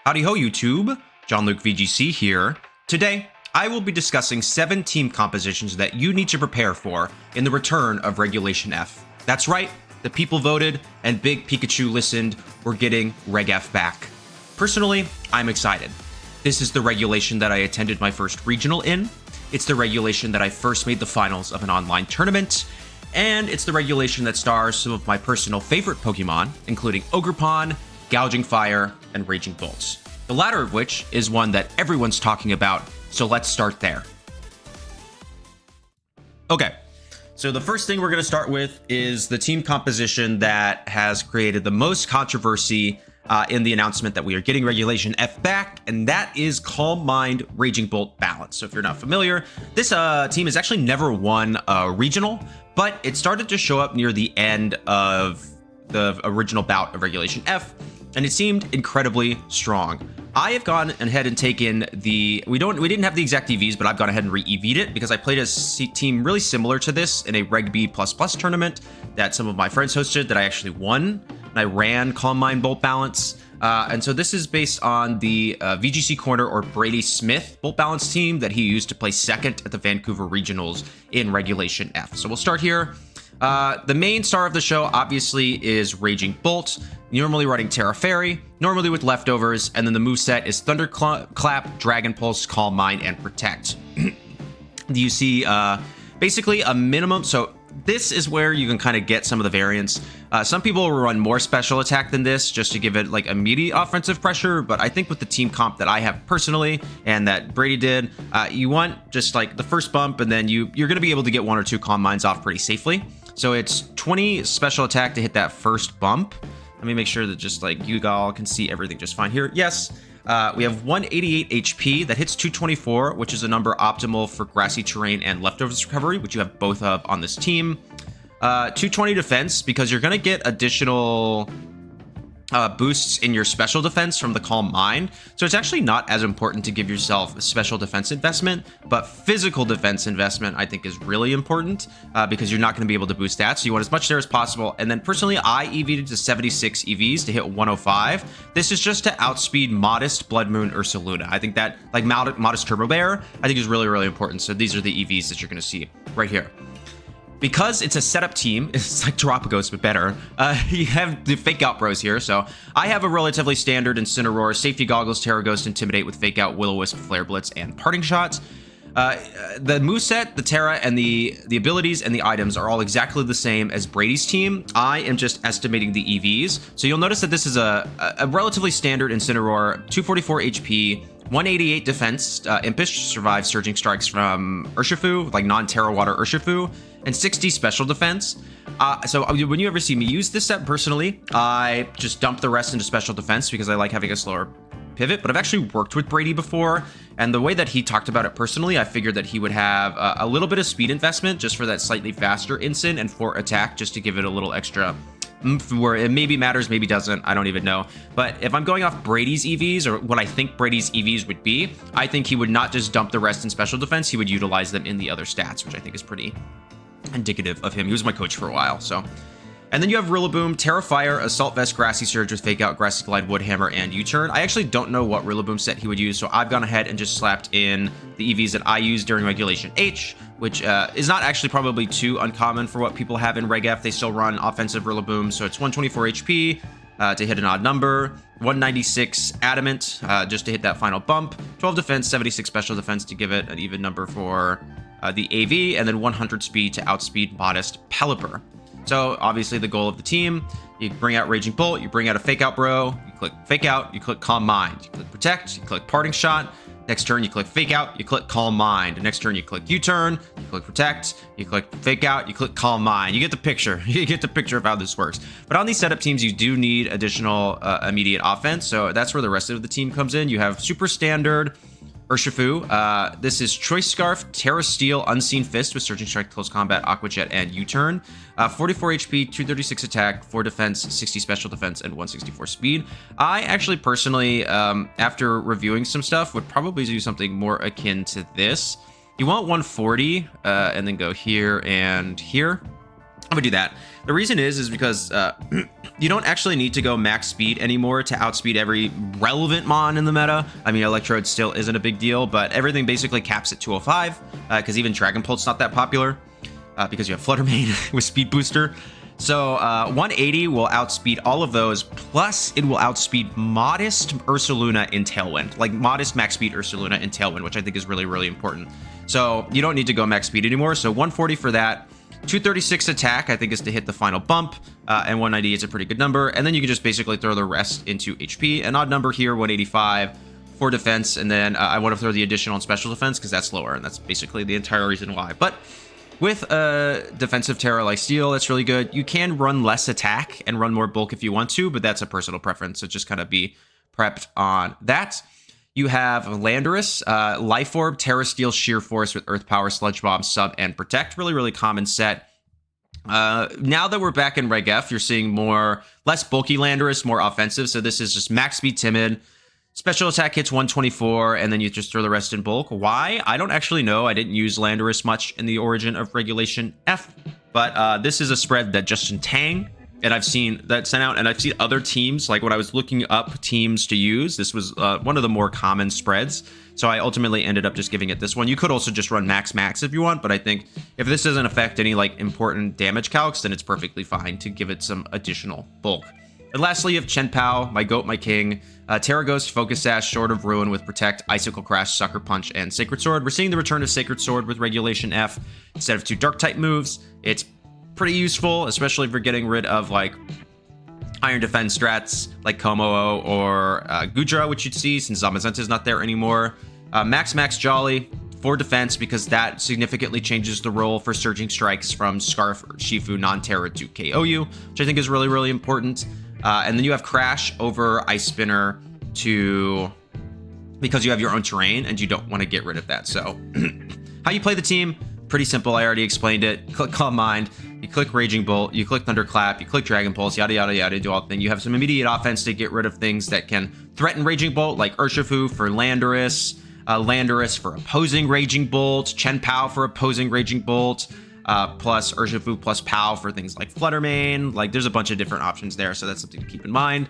Howdy ho YouTube, Jon-Luke VGC here. Today, I will be discussing 7 team compositions that you need to prepare for in the return of Regulation F. That's right, the people voted and Big Pikachu listened, we're getting Reg F back. Personally, I'm excited. This is the regulation that I attended my first regional in, it's the regulation that I first made the finals of an online tournament, and it's the regulation that stars some of my personal favorite Pokemon, including Ogerpon, Gouging Fire, and Raging Bolts. The latter of which is one that everyone's talking about, so let's start there. Okay, so the first thing we're going to start with is the team composition that has created the most controversy in the announcement that we are getting Regulation F back, and that is Calm Mind Raging Bolt Balance. So if you're not familiar, this team has actually never won a regional, but it started to show up near the end of the original bout of Regulation F, and it seemed incredibly strong. I have gone ahead and taken the, we didn't have the exact EVs, but I've gone ahead and re-EV'd it because I played a team really similar to this in a Reg B++ tournament that some of my friends hosted that I actually won, and I ran Calm Mind Bolt Balance. And so this is based on the VGC Corner or Brady Smith Bolt Balance team that he used to play second at the Vancouver Regionals in Regulation F. So we'll start here. The main star of the show obviously is Raging Bolt, normally running Terra Fairy, normally with leftovers, and then the moveset is Thunderclap, Dragon Pulse, Calm Mind, and Protect. You see basically a minimum, so this is where you can kind of get some of the variants. Some people will run more special attack than this just to give it like immediate offensive pressure, but I think with the team comp that I have personally and that Brady did, you want just like the first bump, and then you're going to be able to get 1 or 2 Calm Minds off pretty safely. So it's 20 special attack to hit that first bump. Let me make sure that just like you all can see everything just fine here. Yes, we have 188 HP that hits 224, which is a number optimal for grassy terrain and leftovers recovery, which you have both of on this team. 220 defense, because you're going to get additional boosts in your special defense from the Calm Mind. So it's actually not as important to give yourself a special defense investment, but physical defense investment I think is really important because you're not going to be able to boost that. So you want as much there as possible. And then personally, I EV'd to 76 EVs to hit 105. This is just to outspeed Modest, Bloodmoon, Ursaluna. I think that like Modest Turbo Bear, I think is really, really important. So these are the EVs that you're going to see right here. Because it's a setup team, it's like Terrapagos, but better, you have the Fake Out Bros here. So I have a relatively standard Incineroar, Safety Goggles, Terra Ghost, Intimidate with Fake Out, Will-O-Wisp, Flare Blitz, and Parting Shots. The moveset, the Terra, and the abilities and the items are all exactly the same as Brady's team. I am just estimating the EVs. So you'll notice that this is a relatively standard Incineroar, 244 HP, 188 defense, Impish, survive Surging Strikes from Urshifu, like non-Terra Water Urshifu, and 60 special defense. So when you ever see me use this set personally, I just dump the rest into special defense because I like having a slower pivot, but I've actually worked with Brady before, and the way that he talked about it personally, I figured that he would have a little bit of speed investment just for that slightly faster Incin and for attack, just to give it a little extra where it maybe matters, maybe doesn't, I don't even know. But if I'm going off Brady's EVs, or what I think Brady's EVs would be, I think he would not just dump the rest in special defense, he would utilize them in the other stats, which I think is pretty indicative of him. He was my coach for a while, so. And then you have Rillaboom, Terra Fire, Assault Vest, Grassy Surge with Fake Out, Grassy Glide, Woodhammer, and U-Turn. I actually don't know what Rillaboom set he would use, so I've gone ahead and just slapped in the EVs that I used during Regulation H, which is not actually probably too uncommon for what people have in Reg F. They still run offensive Rillaboom, so it's 124 HP to hit an odd number, 196 Adamant just to hit that final bump, 12 defense, 76 special defense to give it an even number for the AV, and then 100 speed to outspeed Modest Pelipper. So obviously the goal of the team, you bring out Raging Bolt, you bring out a Fake Out Bro, you click Fake Out, you click Calm Mind, you click Protect, you click Parting Shot, next turn you click Fake Out, you click Calm Mind, next turn you click U-Turn, you click Protect, you click Fake Out, you click Calm Mind. You get the picture. You get the picture of how this works. But on these setup teams, you do need additional immediate offense, so that's where the rest of the team comes in. You have Super Standard Urshifu. This is Choice Scarf, Terra Steel, Unseen Fist with Surging Strike, Close Combat, Aqua Jet, and U-Turn. 44 HP, 236 attack, 4 defense, 60 special defense, and 164 speed. I actually personally, after reviewing some stuff, would probably do something more akin to this. You want 140, and then go here and here. I would do that. The reason is because you don't actually need to go max speed anymore to outspeed every relevant mon in the meta. I mean, Electrode still isn't a big deal, but everything basically caps at 205 because even Dragon Pulse not that popular because you have Flutter Mane with Speed Booster. So 180 will outspeed all of those, plus it will outspeed modest Ursaluna in Tailwind, like modest max speed Ursaluna in Tailwind, which I think is really, really important. So you don't need to go max speed anymore. So 140 for that. 236 attack, I think, is to hit the final bump, and 190 is a pretty good number. And then you can just basically throw the rest into HP. An odd number here, 185 for defense, and then I want to throw the additional on special defense because that's lower, and that's basically the entire reason why. But with a defensive Terra like Steel, that's really good. You can run less attack and run more bulk if you want to, but that's a personal preference, so just kind of be prepped on that. You have Landorus, Life Orb, Terra Steel, Sheer Force with Earth Power, Sludge Bomb, Sub, and Protect. Really, really common set. Now that we're back in Reg F, you're seeing less bulky Landorus, more offensive. So this is just max speed Timid. Special attack hits 124, and then you just throw the rest in bulk. Why? I don't actually know. I didn't use Landorus much in the origin of Regulation F, but this is a spread that Justin Tang and I've seen that sent out, and I've seen other teams, like when I was looking up teams to use, this was one of the more common spreads. So I ultimately ended up just giving it this one. You could also just run max if you want, but I think if this doesn't affect any like important damage calcs, then it's perfectly fine to give it some additional bulk. And lastly, you have Chen Pao, my goat, my king, Terra Ghost, Focus Sash, Sword of Ruin with Protect, Icicle Crash, Sucker Punch, and Sacred Sword. We're seeing the return of Sacred Sword with Regulation F instead of 2 Dark type moves. It's pretty useful, especially if you're getting rid of like Iron Defense strats like Komo or Gudra, which you'd see since Zamazenta is not there anymore. Max Jolly for defense because that significantly changes the role for Surging Strikes from Scarf or Shifu non-Terra to KO you, which I think is really, really important. And then you have Crash over Ice Spinner because you have your own terrain and you don't want to get rid of that. So how you play the team, pretty simple. I already explained it. Click Calm Mind, you click Raging Bolt, you click Thunderclap, you click Dragon Pulse, yada, yada, yada, do all the thing. You have some immediate offense to get rid of things that can threaten Raging Bolt, like Urshifu for Landorus, Landorus for opposing Raging Bolt, Chen Pao for opposing Raging Bolt, plus Urshifu plus Pao for things like Flutter Mane. Like there's a bunch of different options there, so that's something to keep in mind.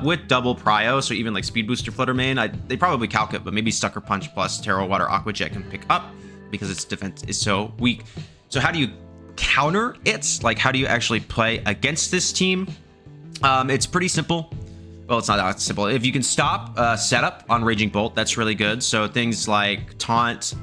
With double Prio, so even like Speed Booster Flutter Mane, they probably calc it, but maybe Sucker Punch plus Terra Water Aqua Jet can pick up because its defense is so weak. So how do you counter it? Like how do you actually play against this team? It's pretty simple. Well, it's not that simple. If you can stop setup on Raging Bolt, that's really good. So things like Taunt,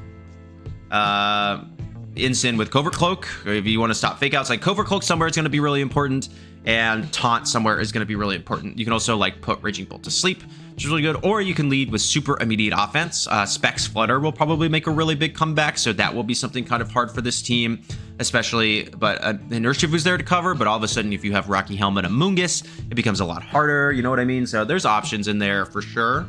Incin with Covert Cloak, or if you want to stop fake outs, like Covert Cloak somewhere is going to be really important, and Taunt somewhere is going to be really important. You can also like put Raging Bolt to sleep, which is really good, or you can lead with super immediate offense. Specs Flutter will probably make a really big comeback, so that will be something kind of hard for this team, especially, but Urshifu's there to cover, but all of a sudden if you have Rocky Helmet and Mungus, it becomes a lot harder, you know what I mean? So there's options in there for sure.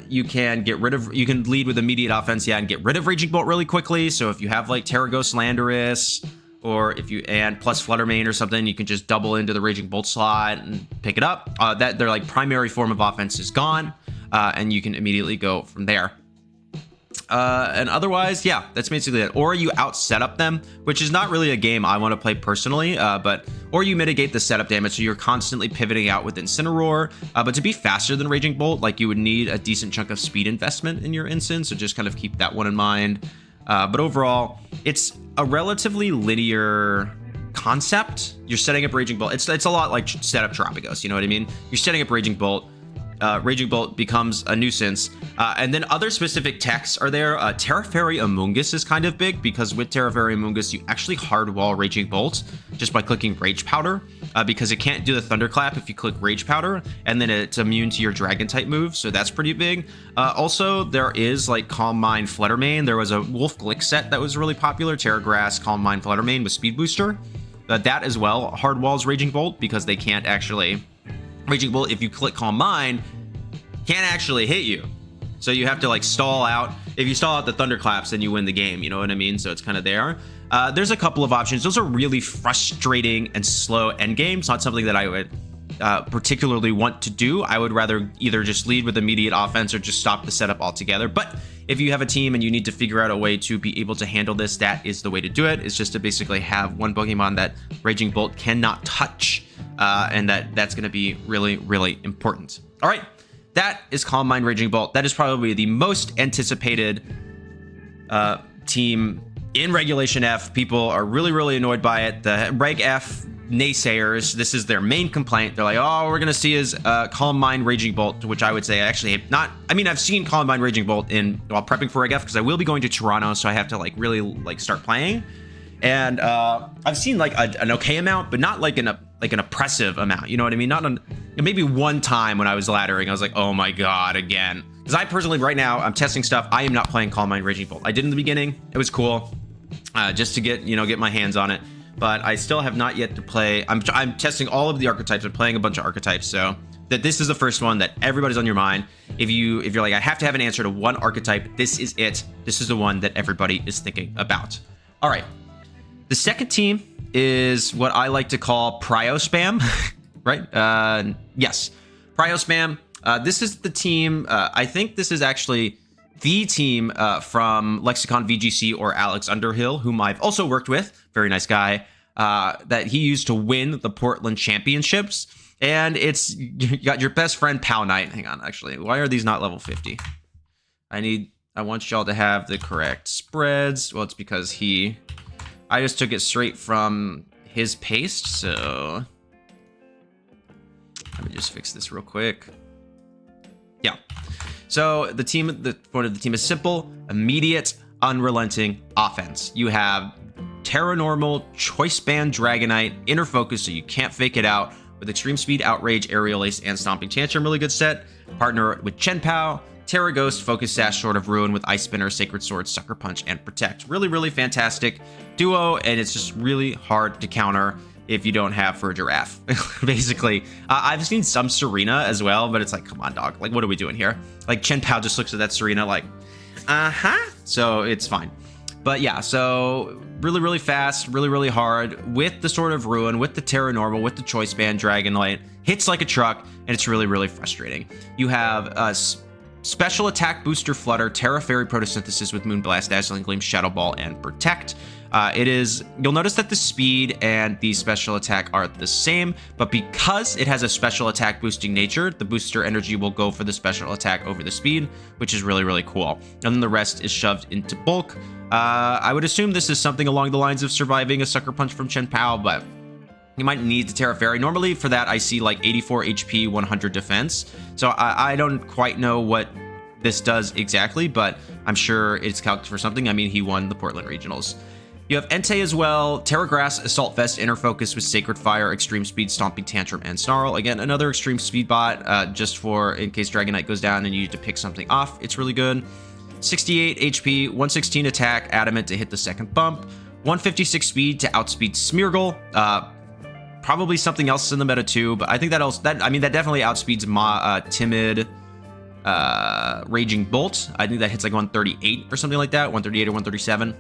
You can lead with immediate offense, yeah, and get rid of Raging Bolt really quickly. So if you have like Terra Ghost Landorus, or if you and plus Flutter Mane or something, you can just double into the Raging Bolt slot and pick it up. That their like primary form of offense is gone, and you can immediately go from there. And otherwise, yeah, that's basically it. Or you out setup them, which is not really a game I want to play personally, or you mitigate the setup damage, so you're constantly pivoting out with Incineroar. But to be faster than Raging Bolt, like you would need a decent chunk of speed investment in your Incin, so just kind of keep that one in mind. But overall, it's a relatively linear concept. You're setting up Raging Bolt. It's a lot like set up Terapagos, you know what I mean? You're setting up Raging Bolt. Raging Bolt becomes a nuisance. And then other specific techs are there. Terra Fairy Amoongus is kind of big because with Terra Fairy Amoongus, you actually hardwall Raging Bolt just by clicking Rage Powder because it can't do the Thunderclap if you click Rage Powder, and then it's immune to your Dragon type move, so that's pretty big. Also, there is like Calm Mind Flutter Mane. There was a Wolf Glick set that was really popular, Terra Grass, Calm Mind Flutter Mane with Speed Booster. That as well hardwalls Raging Bolt because they can't actually... Raging Bolt, if you click Calm Mind, can't actually hit you. So you have to like stall out. If you stall out the Thunderclaps, then you win the game, you know what I mean? So it's kind of there. There's a couple of options. Those are really frustrating and slow endgames. Not something that I would particularly want to do. I would rather either just lead with immediate offense or just stop the setup altogether. But if you have a team and you need to figure out a way to be able to handle this, that is the way to do it. It's just to basically have one Pokemon that Raging Bolt cannot touch, and that's going to be really, really important. All right, that is Calm Mind Raging Bolt. That is probably the most anticipated team in Regulation F. People are really, really annoyed by it. The Reg F naysayers, this is their main complaint. They're like, oh, we're gonna see is Calm Mind Raging Bolt, which I would say I actually have not. I mean, I've seen Calm Mind Raging Bolt while prepping for Reg F, because I will be going to Toronto, so I have to like really like start playing. And I've seen like an okay amount, but not like an oppressive amount. You know what I mean? Maybe one time when I was laddering, I was like, oh my god, again. Because I personally, right now, I'm testing stuff. I am not playing Calm Mind Raging Bolt. I did in the beginning. It was cool, just to get my hands on it. But I still have not yet to play. I'm testing all of the archetypes. I'm playing a bunch of archetypes, so that this is the first one that everybody's on your mind. If you're like, I have to have an answer to one archetype, this is it. This is the one that everybody is thinking about. All right. The second team is what I like to call Prio Spam, right? Yes, Prio Spam. This is the team. I think this is actually the team from Lexicon VGC or Alex Underhill, whom I've also worked with. Very nice guy. That he used to win the Portland Championships. And you got your best friend Pal Knight. Hang on, actually. Why are these not level 50? I want y'all to have the correct spreads. Well, it's because I just took it straight from his paste, so let me just fix this real quick. Yeah. So the point of the team is simple, immediate, unrelenting offense. You have Terra Normal, Choice Band Dragonite, Inner Focus, so you can't fake it out, with Extreme Speed, Outrage, Aerial Ace, and Stomping Tantrum. Really good set. Partner with Chen-Pao, Terra Ghost, Focus Sash, Sword of Ruin with Ice Spinner, Sacred Sword, Sucker Punch, and Protect. Really, really fantastic duo, and it's just really hard to counter if you don't have for a Giraffe, basically. I've seen some Serena as well, but it's like, come on, dog. Like, what are we doing here? Like, Chen-Pao just looks at that Serena like, so it's fine. But yeah, so really, really fast, really, really hard with the Sword of Ruin, with the Terra Normal, with the Choice Band Dragonite. Hits like a truck, and it's really, really frustrating. You have Special Attack Booster Flutter, Terra Fairy Photosynthesis with Moonblast, Dazzling Gleam, Shadow Ball, and Protect. You'll notice that the speed and the special attack are the same, but because it has a special attack boosting nature, the booster energy will go for the special attack over the speed, which is really, really cool. And then the rest is shoved into bulk. I would assume this is something along the lines of surviving a Sucker Punch from Chen-Pao, but you might need the Terra Fairy. Normally for that, I see like 84 HP, 100 defense. So I don't quite know what this does exactly, but I'm sure it's calculated for something. I mean, he won the Portland Regionals. You have Entei as well, Terra Grass, Assault Vest, Inner Focus with Sacred Fire, Extreme Speed, Stomping Tantrum, and Snarl. Again, another Extreme Speed bot, just for in case Dragonite goes down and you need to pick something off. It's really good. 68 HP, 116 attack, Adamant to hit the second bump, 156 speed to outspeed Smeargle. Probably something else in the meta too, but I think that definitely outspeeds Timid Raging Bolt. I think that hits like 138 or something like that, 138 or 137.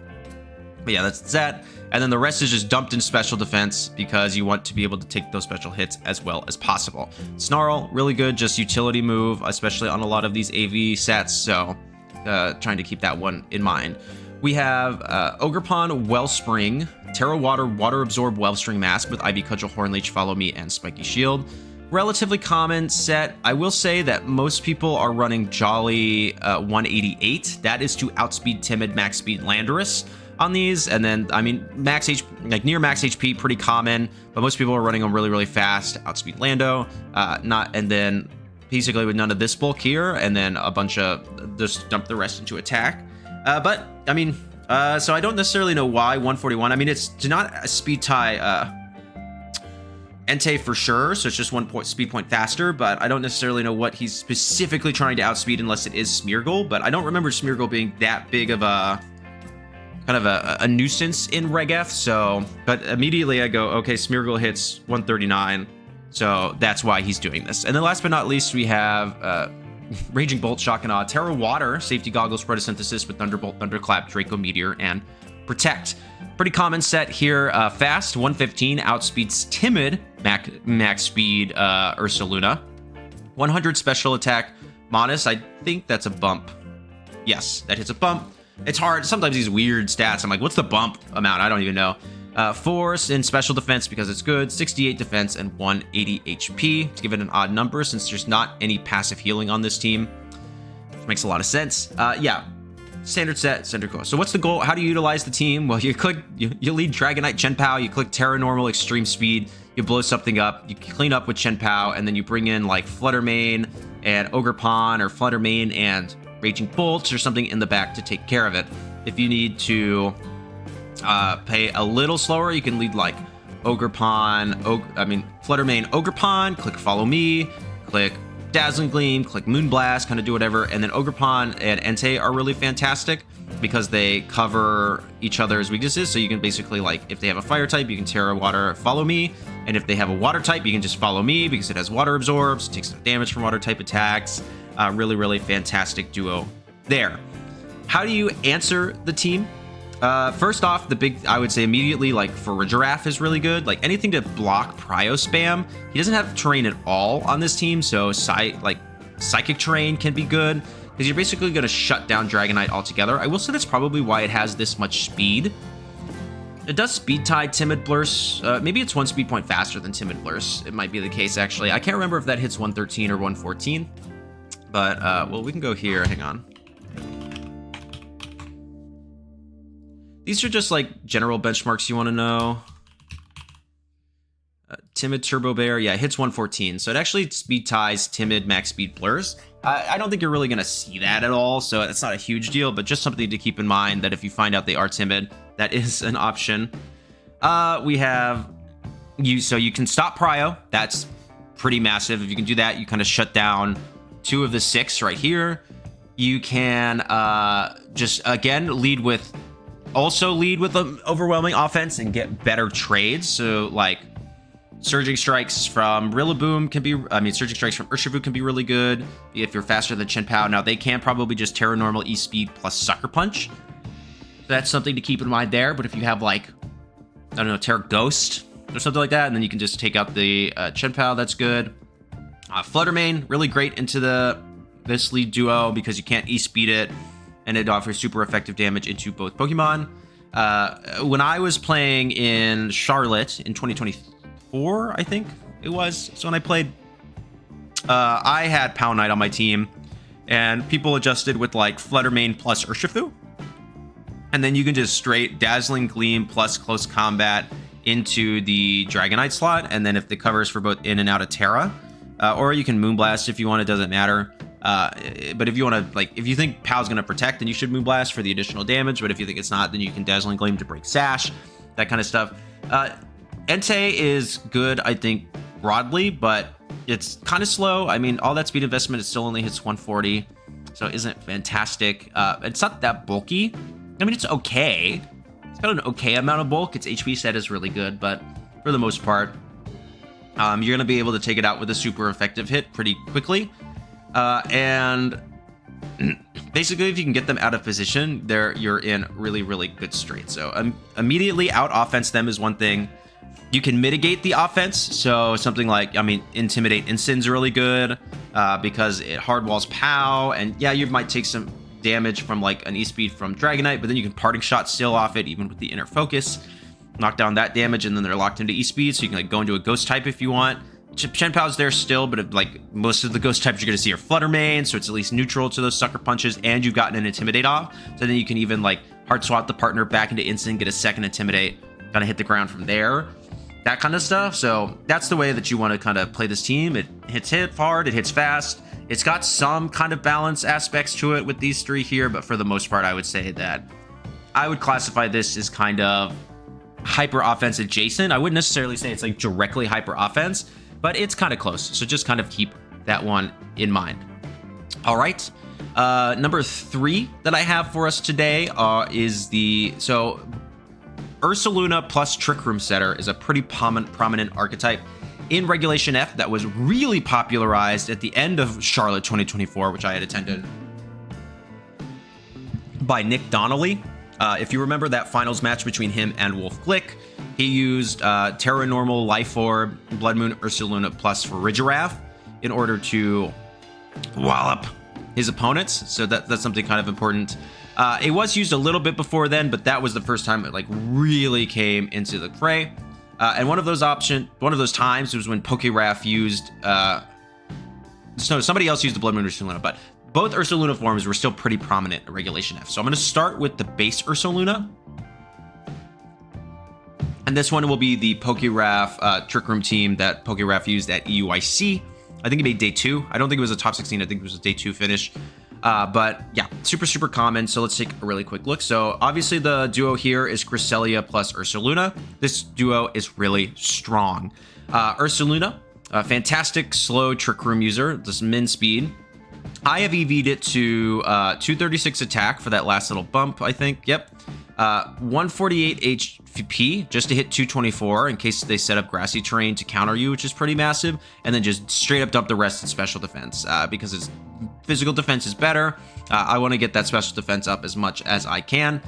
But yeah, that's that. And then the rest is just dumped in special defense because you want to be able to take those special hits as well as possible. Snarl, really good, just utility move, especially on a lot of these AV sets. So trying to keep that one in mind. We have Ogerpon, Wellspring, Terra Water, Water Absorb, Wellspring Mask with Ivy Cudgel, Hornleech, Follow Me, and Spiky Shield. Relatively common set. I will say that most people are running Jolly 188. That is to outspeed Timid, max speed Landorus on these. And then, I mean, near max HP, pretty common, but most people are running them really, really fast. Outspeed Lando, and then basically with none of this bulk here, and then a bunch of, just dump the rest into attack. But, I mean, so I don't necessarily know why 141. I mean, it's to not speed tie Entei for sure, so it's just 1 speed point faster, but I don't necessarily know what he's specifically trying to outspeed unless it is Smeargle, but I don't remember Smeargle being that big of a kind of a nuisance in Reg F, so, but immediately I go, okay, Smeargle hits 139, so that's why he's doing this. And then last but not least, we have Raging Bolt, Shock and Awe, Terra Water, Safety Goggles, Photosynthesis with Thunderbolt, Thunderclap, Draco Meteor, and Protect. Pretty common set here. Fast, 115, outspeeds Timid, max speed Ursaluna. 100 special attack, Modest, I think that's a bump. Yes, that hits a bump. It's hard. Sometimes these weird stats, I'm like, what's the bump amount? I don't even know. Force in special defense because it's good. 68 defense and 180 HP to give it an odd number since there's not any passive healing on this team, which makes a lot of sense. Yeah, standard set, standard core. So what's the goal? How do you utilize the team? Well, you lead Dragonite Chen Pao, you click Terra Normal Extreme Speed, you blow something up, you clean up with Chen Pao, and then you bring in like Fluttermane and Ogerpon, or Fluttermane and Raging Bolts or something in the back to take care of it. If you need to play a little slower, you can lead like Fluttermane, Ogerpon, click Follow Me, click Dazzling Gleam, click Moonblast, kind of do whatever. And then Ogerpon and Entei are really fantastic because they cover each other's weaknesses. So you can basically, like, if they have a fire type, you can Terra Water, Follow Me. And if they have a water type, you can just Follow Me because it has Water Absorbs, takes some damage from water type attacks. Really, really fantastic duo there. How do you answer the team? First off, the big, I would say immediately, like, for Giraffe is really good. Like, anything to block Prio spam. He doesn't have terrain at all on this team, so Psychic terrain can be good, because you're basically going to shut down Dragonite altogether. I will say that's probably why it has this much speed. It does speed tie Timid Blurse. Maybe it's 1 speed point faster than Timid Blurse. It might be the case, actually. I can't remember if that hits 113 or 114. But, well, we can go here. Hang on. These are just like general benchmarks you want to know. Timid Turbo Bear, yeah, it hits 114. So it actually speed ties Timid Max Speed Blurs. I don't think you're really going to see that at all, so it's not a huge deal, but just something to keep in mind that if you find out they are timid, that is an option. We have so you can stop Prio. That's pretty massive. If you can do that, you kind of shut down 2 of the 6 right here. You can just, again, lead with an overwhelming offense and get better trades. So, like, Surging Strikes from Rillaboom can be, Surging Strikes from Urshifu can be really good if you're faster than Chen Pao. Now, they can probably just Terra Normal E-Speed plus Sucker Punch. So that's something to keep in mind there. But if you have, like, I don't know, Terra Ghost or something like that, and then you can just take out the Chen Pao, that's good. Fluttermane, really great into this lead duo because you can't E-Speed it, and it offers super effective damage into both Pokemon. When I was playing in Charlotte in 2024, I think it was. So when I played, I had Pao Knight on my team, and people adjusted with like Fluttermane plus Urshifu. And then you can just straight Dazzling Gleam plus Close Combat into the Dragonite slot. And then if the cover is for both in and out of Terra, or you can Moonblast if you want, it doesn't matter. But if you want to, like, if you think Pao's going to protect, then you should Moonblast for the additional damage. But if you think it's not, then you can Dazzling Gleam to break Sash, that kind of stuff. Entei is good, I think, broadly, but it's kind of slow. I mean, all that speed investment, it still only hits 140, so it isn't fantastic. It's not that bulky. I mean, it's okay. It's got an okay amount of bulk. Its HP set is really good, but for the most part, you're going to be able to take it out with a super effective hit pretty quickly. And basically, if you can get them out of position, you're in really, really good straight. So immediately out offense them is one thing. You can mitigate the offense. So something like, Intimidate Incin's really good because it hardwalls Pao. And yeah, you might take some damage from like an E-Speed from Dragonite, but then you can Parting Shot still off it, even with the Inner Focus. Knock down that damage, and then they're locked into E-Speed, so you can like go into a Ghost type if you want. Chen Pao's there still, but most of the Ghost types you're going to see are Fluttermane, so it's at least neutral to those Sucker Punches, and you've gotten an Intimidate off. So then you can even like hard swap the partner back into Instant, get a second Intimidate, kind of hit the ground from there. That kind of stuff. So that's the way that you want to kind of play this team. It hits hard, it hits fast. It's got some kind of balance aspects to it with these 3 here, but for the most part, I would say that I would classify this as kind of hyper offense adjacent. I wouldn't necessarily say it's like directly hyper offense, but it's kind of close. So just kind of keep that one in mind. All right. Number 3 that I have for us today is Ursaluna plus Trick Room Setter is a pretty prominent archetype in Regulation F that was really popularized at the end of Charlotte 2024, which I had attended, by Nick Donnelly. If you remember that finals match between him and Wolf Glick, he used Terra Normal, Life Orb, Bloodmoon Ursaluna plus for Giraffe in order to wallop his opponents. So that's something kind of important. It was used a little bit before then, but that was the first time it like really came into the fray. And one of those times was when PokéRaf used, somebody else used the Bloodmoon Ursaluna, but both Ursaluna forms were still pretty prominent in Regulation F. So I'm going to start with the base Ursaluna. And this one will be the PokéRaf Trick Room team that PokéRaf used at EUIC. I think it made day 2. I don't think it was a top 16. I think it was a day 2 finish. But yeah, super common. So let's take a really quick look. So obviously the duo here is Cresselia plus Ursaluna. This duo is really strong. Ursaluna, a fantastic slow Trick Room user, this min speed. I have EV'd it to 236 attack for that last little bump, I think. Yep. 148 HP just to hit 224 in case they set up grassy terrain to counter you, which is pretty massive. And then just straight up dump the rest in special defense because its physical defense is better. I want to get that special defense up as much as I can.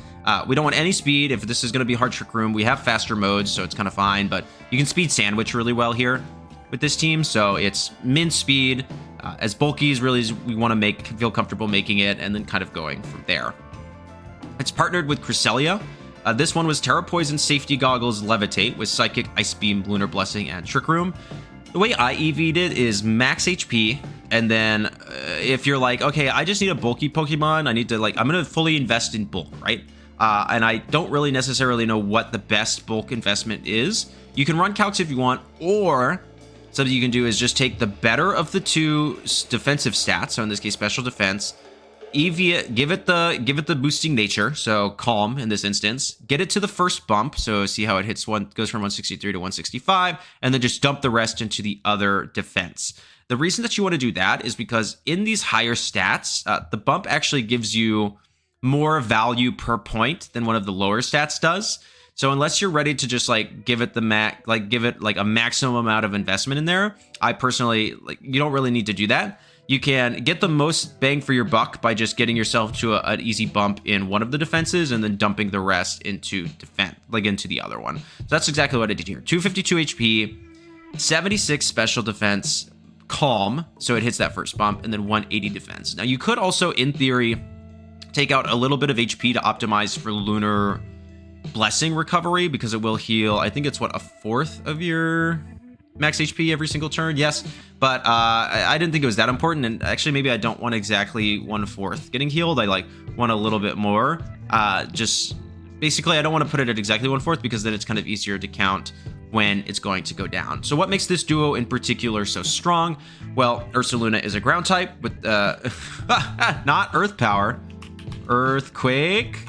We don't want any speed. If this is going to be hard Trick Room, we have faster modes, so it's kind of fine. But you can speed sandwich really well here with this team. So it's min speed, as bulky as really as we want to feel comfortable making it, and then kind of going from there. It's partnered with Cresselia. This one was Terra Poison, Safety Goggles, Levitate with Psychic, Ice Beam, Lunar Blessing, and Trick Room. The way I EV'd it is max HP, and then if you're like, okay, I just need a bulky Pokemon, I'm going to fully invest in bulk, right? And I don't really necessarily know what the best bulk investment is. You can run calcs if you want, or something you can do is just take the better of the two defensive stats, so in this case, special defense, EV it, give it the boosting nature, so calm in this instance. Get it to the first bump, so see how it goes from 163 to 165, and then just dump the rest into the other defense. The reason that you want to do that is because in these higher stats, the bump actually gives you more value per point than one of the lower stats does. So unless you're ready to just give it a maximum amount of investment in there, I personally you don't really need to do that. You can get the most bang for your buck by just getting yourself to an easy bump in one of the defenses and then dumping the rest into into the other one. So that's exactly what I did here. 252 HP, 76 special defense, calm, so it hits that first bump, and then 180 defense. Now you could also, in theory, take out a little bit of HP to optimize for Lunar Blessing recovery, because it will heal, I think it's a fourth of your max HP every single turn. Yes, but I didn't think it was that important, and actually maybe I don't want exactly 1/4 getting healed. I want a little bit more. Just basically I don't want to put it at exactly 1/4 because then it's kind of easier to count when it's going to go down. So what makes this duo in particular so strong? Well, Ursaluna is a ground type with not earth power, Earthquake,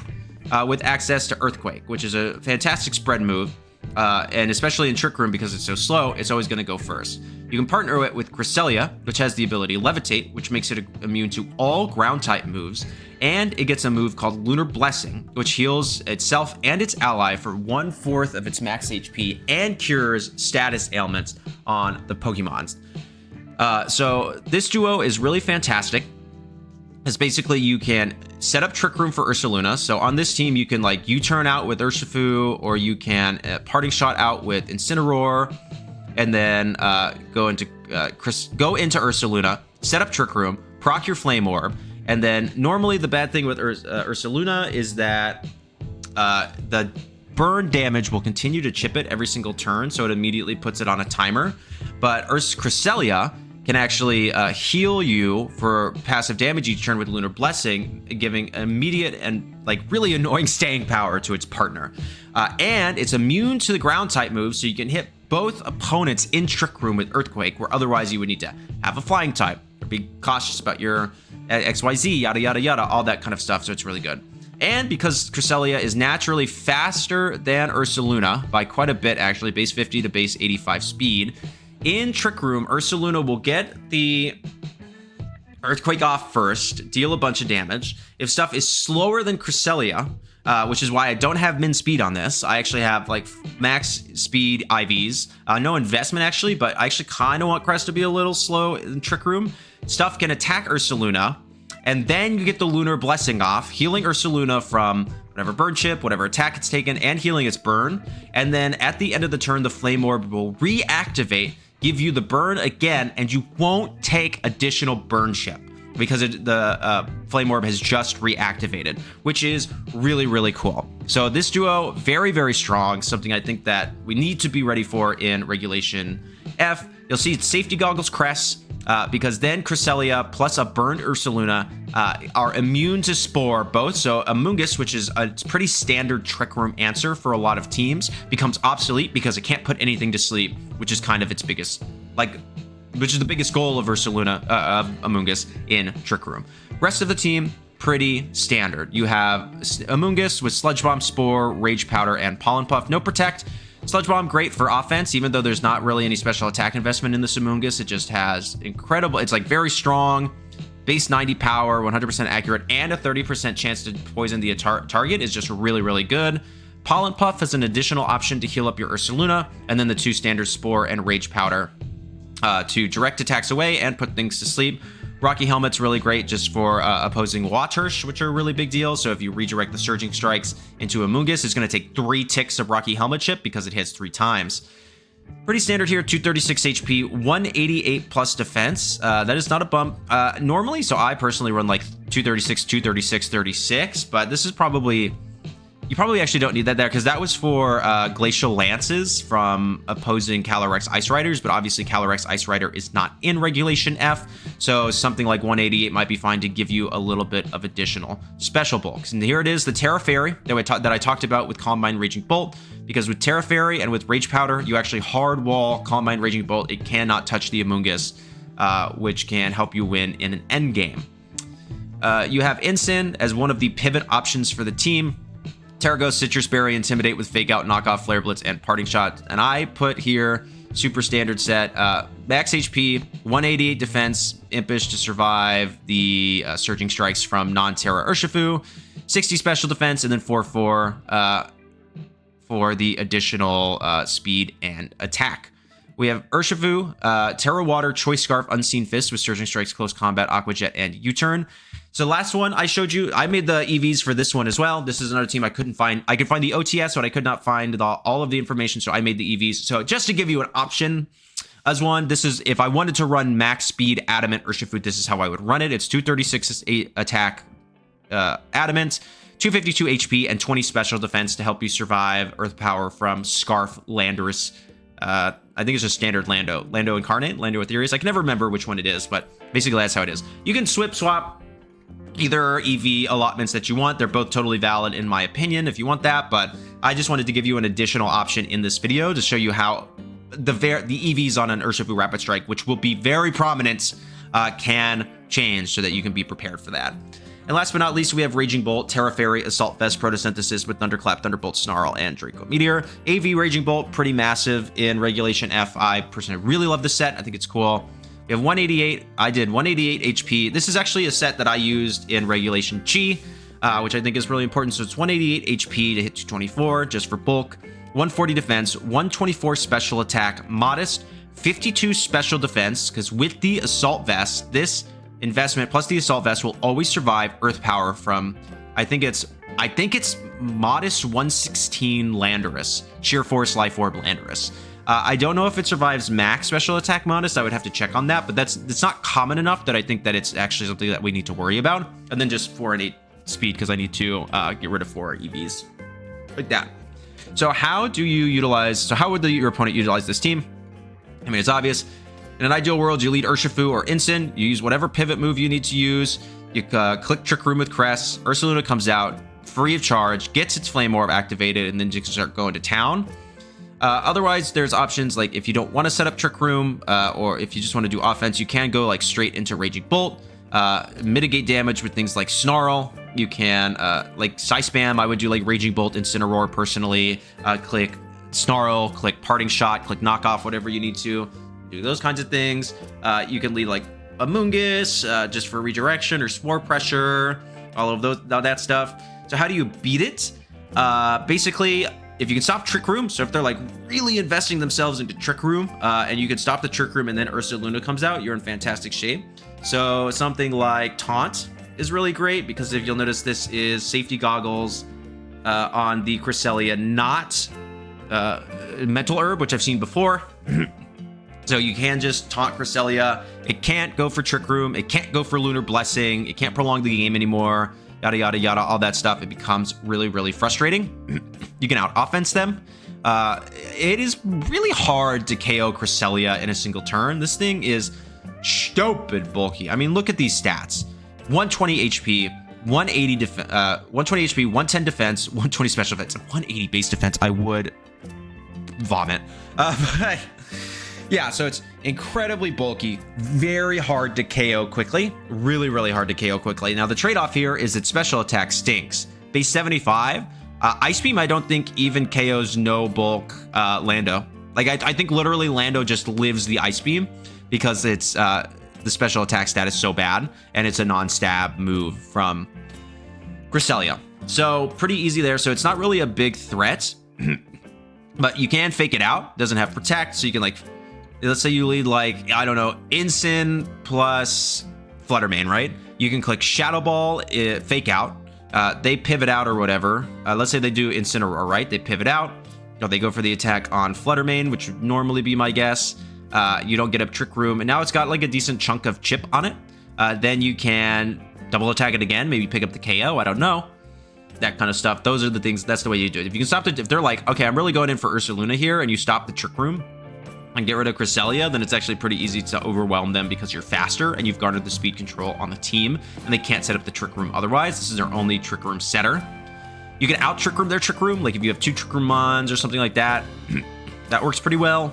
with access to Earthquake, which is a fantastic spread move. And especially in Trick Room, because it's so slow, it's always going to go first. You can partner it with Cresselia, which has the ability Levitate, which makes it immune to all ground type moves, and it gets a move called Lunar Blessing, which heals itself and its ally for 1/4 of its max HP and cures status ailments on the Pokemons. So this duo is really fantastic, because basically you can set up Trick Room for Ursaluna. So on this team, you can U-turn out with Urshifu, or you can parting shot out with Incineroar, and then go into Ursaluna, set up Trick Room, proc your Flame Orb, and then normally the bad thing with Ursaluna is that the burn damage will continue to chip it every single turn, so it immediately puts it on a timer. But Cresselia can actually heal you for passive damage each turn with Lunar Blessing, giving immediate and really annoying staying power to its partner. And it's immune to the ground type moves, so you can hit both opponents in Trick Room with Earthquake, where otherwise you would need to have a flying type, or be cautious about your XYZ, yada yada yada, all that kind of stuff, so it's really good. And because Cresselia is naturally faster than Ursaluna by quite a bit, actually, base 50 to base 85 speed, in Trick Room, Ursaluna will get the Earthquake off first, deal a bunch of damage. If stuff is slower than Cresselia, which is why I don't have min speed on this, I actually have max speed IVs. No investment actually, but I actually kind of want Crest to be a little slow in Trick Room. Stuff can attack Ursaluna, and then you get the Lunar Blessing off, healing Ursaluna from whatever burn chip, whatever attack it's taken, and healing its burn. And then at the end of the turn, the Flame Orb will reactivate, give you the burn again, and you won't take additional burn chip. because the Flame Orb has just reactivated, which is really, really cool. So this duo, very, very strong, something I think that we need to be ready for in Regulation F. You'll see it's Safety Goggles Crest, because then Cresselia plus a burned Ursaluna are immune to Spore both. So Amoonguss, which is a pretty standard Trick Room answer for a lot of teams, becomes obsolete because it can't put anything to sleep, which is kind of its biggest, which is the biggest goal of Ursaluna, of Amoonguss in Trick Room. Rest of the team, pretty standard. You have Amoonguss with Sludge Bomb, Spore, Rage Powder, and Pollen Puff. No Protect. Sludge Bomb, great for offense, even though there's not really any special attack investment in this Amoonguss. It just has incredible, it's like very strong, base 90 power, 100% accurate, and a 30% chance to poison the target is just really, really good. Pollen Puff is an additional option to heal up your Ursaluna, and then the 2 standard Spore and Rage Powder to direct attacks away and put things to sleep. Rocky Helmet's really great just for opposing Watersh, which are a really big deal. So if you redirect the Surging Strikes into Amoonguss, it's going to take 3 ticks of Rocky Helmet chip because it hits 3 times. Pretty standard here, 236 HP, 188 plus defense. That is not a bump normally, so I personally run like 236, 236, 36, but this is probably... You probably actually don't need that there because that was for Glacial Lances from opposing Calyrex Ice Riders, but obviously Calyrex Ice Rider is not in Regulation F, so something like 188 might be fine to give you a little bit of additional special bulks. And here it is, the Terra Fairy that I talked about with Calm Mind Raging Bolt, because with Terra Fairy and with Rage Powder, you actually hard wall Calm Mind Raging Bolt. It cannot touch the Amoonguss, which can help you win in an endgame. You have Ensign as one of the pivot options for the team. Terraghost, Citrus Berry, Intimidate with Fake Out, Knockoff, Flare Blitz, and Parting Shot. And I put here super standard set, max HP, 188 defense, Impish to survive the Surging Strikes from non-Terra Urshifu, 60 special defense, and then 4/4 for the additional speed and attack. We have Urshifu, Terra Water, Choice Scarf, Unseen Fist with Surging Strikes, Close Combat, Aqua Jet, and U-Turn. So last one I showed you, I made the EVs for this one as well. This is another team I couldn't find. I could find the OTS, but I could not find all of the information, so I made the EVs. So just to give you an option as one, this is, if I wanted to run max speed Adamant Urshifu, this is how I would run it. It's 236 attack Adamant, 252 HP, and 20 special defense to help you survive Earth Power from Scarf, Landorus, I think it's just standard Lando Incarnate, Lando Ethereus. I can never remember which one it is, but basically that's how it is. You can swap either EV allotments that you want. They're both totally valid in my opinion if you want that, but I just wanted to give you an additional option in this video to show you how the EVs on an Urshifu Rapid Strike, which will be very prominent, can change so that you can be prepared for that. And last but not least, we have Raging Bolt, Terra Fairy, Assault Vest, Photosynthesis with Thunderclap, Thunderbolt, Snarl, and Draco Meteor. AV Raging Bolt, pretty massive in Regulation F. I personally really love this set. I think it's cool. We have 188. I did 188 HP. This is actually a set that I used in Regulation G, which I think is really important. So it's 188 HP to hit 224 just for bulk, 140 defense, 124 special attack, modest, 52 special defense, because with the Assault Vest, this investment plus the Assault Vest will always survive Earth Power from, I think it's modest 116 Landorus, Sheer Force Life Orb Landorus. I don't know if it survives max special attack modest. I would have to check on that, but it's not common enough that I think that it's actually something that we need to worry about. And then just 4 and 8 speed because I need to get rid of 4 EVs like that. So how do you utilize? So how would your opponent utilize this team? I mean, it's obvious. In an ideal world, you lead Urshifu or Ensign. You use whatever pivot move you need to use. You click Trick Room with Crest. Ursaluna comes out free of charge, gets its Flame Orb activated, and then you can start going to town. Otherwise, there's options like if you don't want to set up Trick Room, or if you just want to do offense, you can go like straight into Raging Bolt, mitigate damage with things like Snarl. You can like Psy Spam. I would do like Raging Bolt, Incineroar personally. Click Snarl, click Parting Shot, click Knockoff, whatever you need to do those kinds of things. You can lead like Amoonguss just for redirection or Spore Pressure, all that stuff. So how do you beat it? Basically, if you can stop Trick Room, so if they're like really investing themselves into Trick Room, and you can stop the Trick Room and then Ursaluna comes out, you're in fantastic shape. So something like Taunt is really great because if you'll notice, this is Safety Goggles on the Cresselia, not Mental Herb, which I've seen before. So you can just taunt Cresselia. It can't go for Trick Room. It can't go for Lunar Blessing. It can't prolong the game anymore. Yada, yada, yada, all that stuff. It becomes really, really frustrating. You can out-offense them. It is really hard to KO Cresselia in a single turn. This thing is stupid bulky. I mean, look at these stats. 120 HP, 180 120 HP, 110 defense, 120 special defense, 180 base defense. I would vomit. But yeah, so it's incredibly bulky, very hard to KO quickly, really, really hard to KO quickly. Now, the trade-off here is that special attack stinks. Base 75, Ice Beam, I don't think even KOs no bulk Lando. Like, I think literally Lando just lives the Ice Beam because it's the special attack stat is so bad, and it's a non-stab move from Cresselia. So pretty easy there. So it's not really a big threat, but you can fake it out. Doesn't have protect, so you can like, let's say you lead like, I don't know, Ensign plus Fluttermane, right? You can click Shadow Ball, fake out. They pivot out or whatever. Let's say they do Incineroar, right? They pivot out. Or they go for the attack on Fluttermane, which would normally be my guess. You don't get up Trick Room, and now it's got like a decent chunk of chip on it. Then you can double attack it again, maybe pick up the KO, I don't know. That kind of stuff. Those are the things, that's the way you do it. If you can stop it, if they're like, okay, I'm really going in for Ursaluna here, and you stop the Trick Room and get rid of Cresselia, then it's actually pretty easy to overwhelm them because you're faster and you've garnered the speed control on the team, and they can't set up the Trick Room otherwise. This is their only Trick Room setter. You can out Trick Room their Trick Room, like if you have 2 Trick Room Mons or something like that. That works pretty well.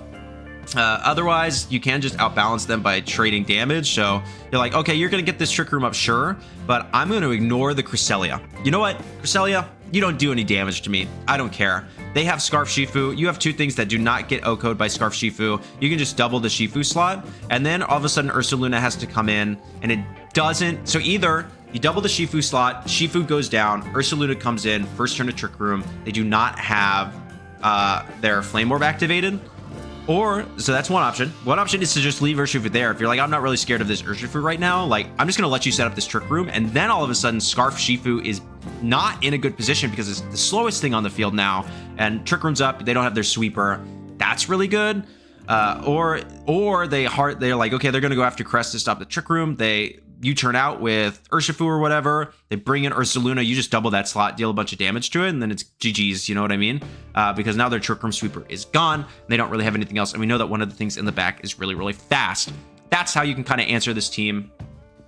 Otherwise, you can just outbalance them by trading damage. So you're like, okay, you're going to get this Trick Room up, sure, but I'm going to ignore the Cresselia. You know what, Cresselia, you don't do any damage to me. I don't care. They have Scarf Shifu. You have 2 things that do not get OHKO'd by Scarf Shifu. You can just double the Shifu slot, and then all of a sudden Ursaluna has to come in, and it doesn't. So either you double the Shifu slot, Shifu goes down, Ursaluna comes in, first turn of Trick Room. They do not have their Flame Orb activated. Or, so that's one option. One option is to just leave Urshifu there. If you're like, I'm not really scared of this Urshifu right now, like, I'm just going to let you set up this Trick Room, and then all of a sudden, Scarf Shifu is not in a good position because it's the slowest thing on the field now, and Trick Room's up, they don't have their sweeper. That's really good. Or they're like, okay, they're going to go after Crest to stop the Trick Room. You turn out with Urshifu or whatever, they bring in Ursaluna, you just double that slot, deal a bunch of damage to it, and then it's GG's, you know what I mean? Because now their Trick Room sweeper is gone, and they don't really have anything else, and we know that one of the things in the back is really, really fast. That's how you can kind of answer this team.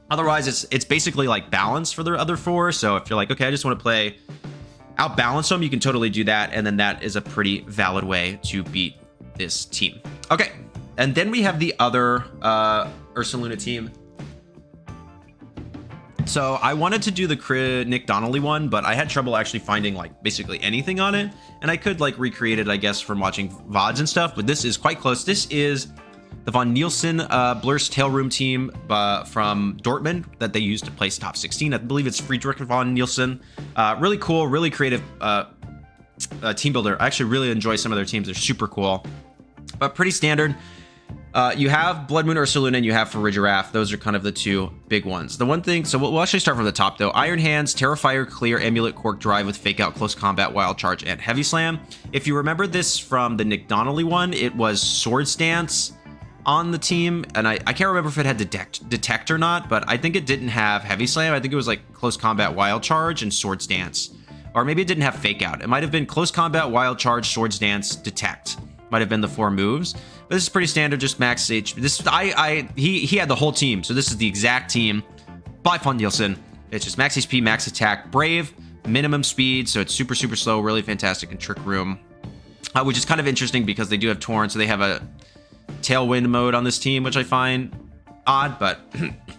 Otherwise, it's basically like balance for their other 4, so if you're like, okay, I just want to play outbalance them, you can totally do that, and then that is a pretty valid way to beat this team. Okay, and then we have the other Ursaluna team. So I wanted to do the Nick Donnelly one, but I had trouble actually finding like basically anything on it, and I could like recreate it, I guess, from watching VODs and stuff, but this is quite close. This is the Von Nielsen Blur's Tail Room team from Dortmund that they used to place top 16. I believe it's Friedrich Von Nielsen. Really cool, really creative team builder. I actually really enjoy some of their teams. They're super cool, but pretty standard. You have Bloodmoon Ursaluna and you have Farigiraf. Those are kind of the 2 big ones. The one thing, so we'll actually start from the top though. Iron Hands, Terrifier, Clear, Amulet, Cork Drive with Fake Out, Close Combat, Wild Charge, and Heavy Slam. If you remember this from the Nick Donnelly one, it was Sword Stance on the team, and I can't remember if it had Detect or not, but I think it didn't have Heavy Slam. I think it was like Close Combat, Wild Charge, and Sword Stance. Or maybe it didn't have Fake Out. It might have been Close Combat, Wild Charge, Sword Stance, Detect. Might have been the 4 moves. But this is pretty standard, just max HP. He had the whole team, so this is the exact team by Von Nielsen. It's just max HP, max attack, brave, minimum speed, so it's super, super slow, really fantastic in Trick Room. Which is kind of interesting because they do have Torn, so they have a Tailwind mode on this team, which I find odd, but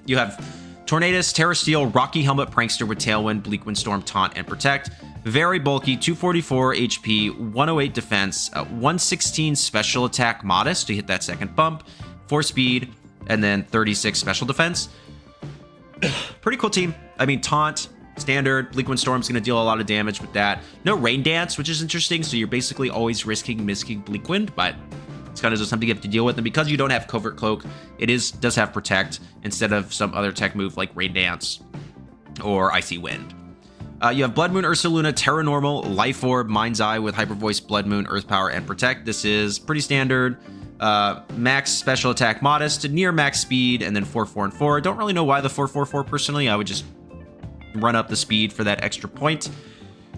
you have Tornadus, Terra Steel, Rocky Helmet, Prankster with Tailwind, Bleak Windstorm, Taunt, and Protect. Very bulky, 244 HP, 108 defense, 116 special attack modest to hit that second bump, 4 speed, and then 36 special defense. Pretty cool team. I mean, Taunt, standard. Bleak Windstorm's going to deal a lot of damage with that. No Rain Dance, which is interesting, so you're basically always risking misking Bleak Wind, but it's kind of just something you have to deal with. And because you don't have Covert Cloak, it does have Protect instead of some other tech move like Rain Dance or Icy Wind. You have Bloodmoon, Ursaluna, Terra Normal, Life Orb, Mind's Eye with Hyper Voice, Bloodmoon, Earth Power, and Protect. This is pretty standard. Max special attack modest, near max speed, and then 4, 4, and 4. Don't really know why the 4, 4, 4 personally. I would just run up the speed for that extra point.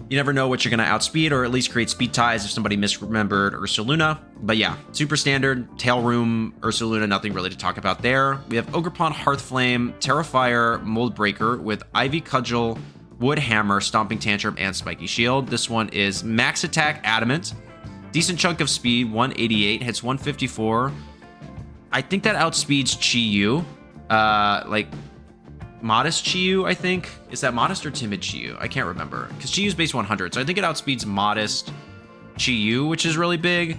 You never know what you're going to outspeed, or at least create speed ties if somebody misremembered Ursaluna. But yeah, super standard, Tail Room, Ursaluna, nothing really to talk about there. We have Ogerpon, Hearthflame, Terrifier, Mold Breaker with Ivy Cudgel, Wood Hammer, Stomping Tantrum, and Spiky Shield. This one is max attack Adamant. Decent chunk of speed, 188, hits 154. I think that outspeeds Chi-Yu. Like, modest Chi-Yu, I think. Is that modest or timid Chi-Yu? I can't remember. Because Chi-Yu's base 100, so I think it outspeeds modest Chi-Yu, which is really big.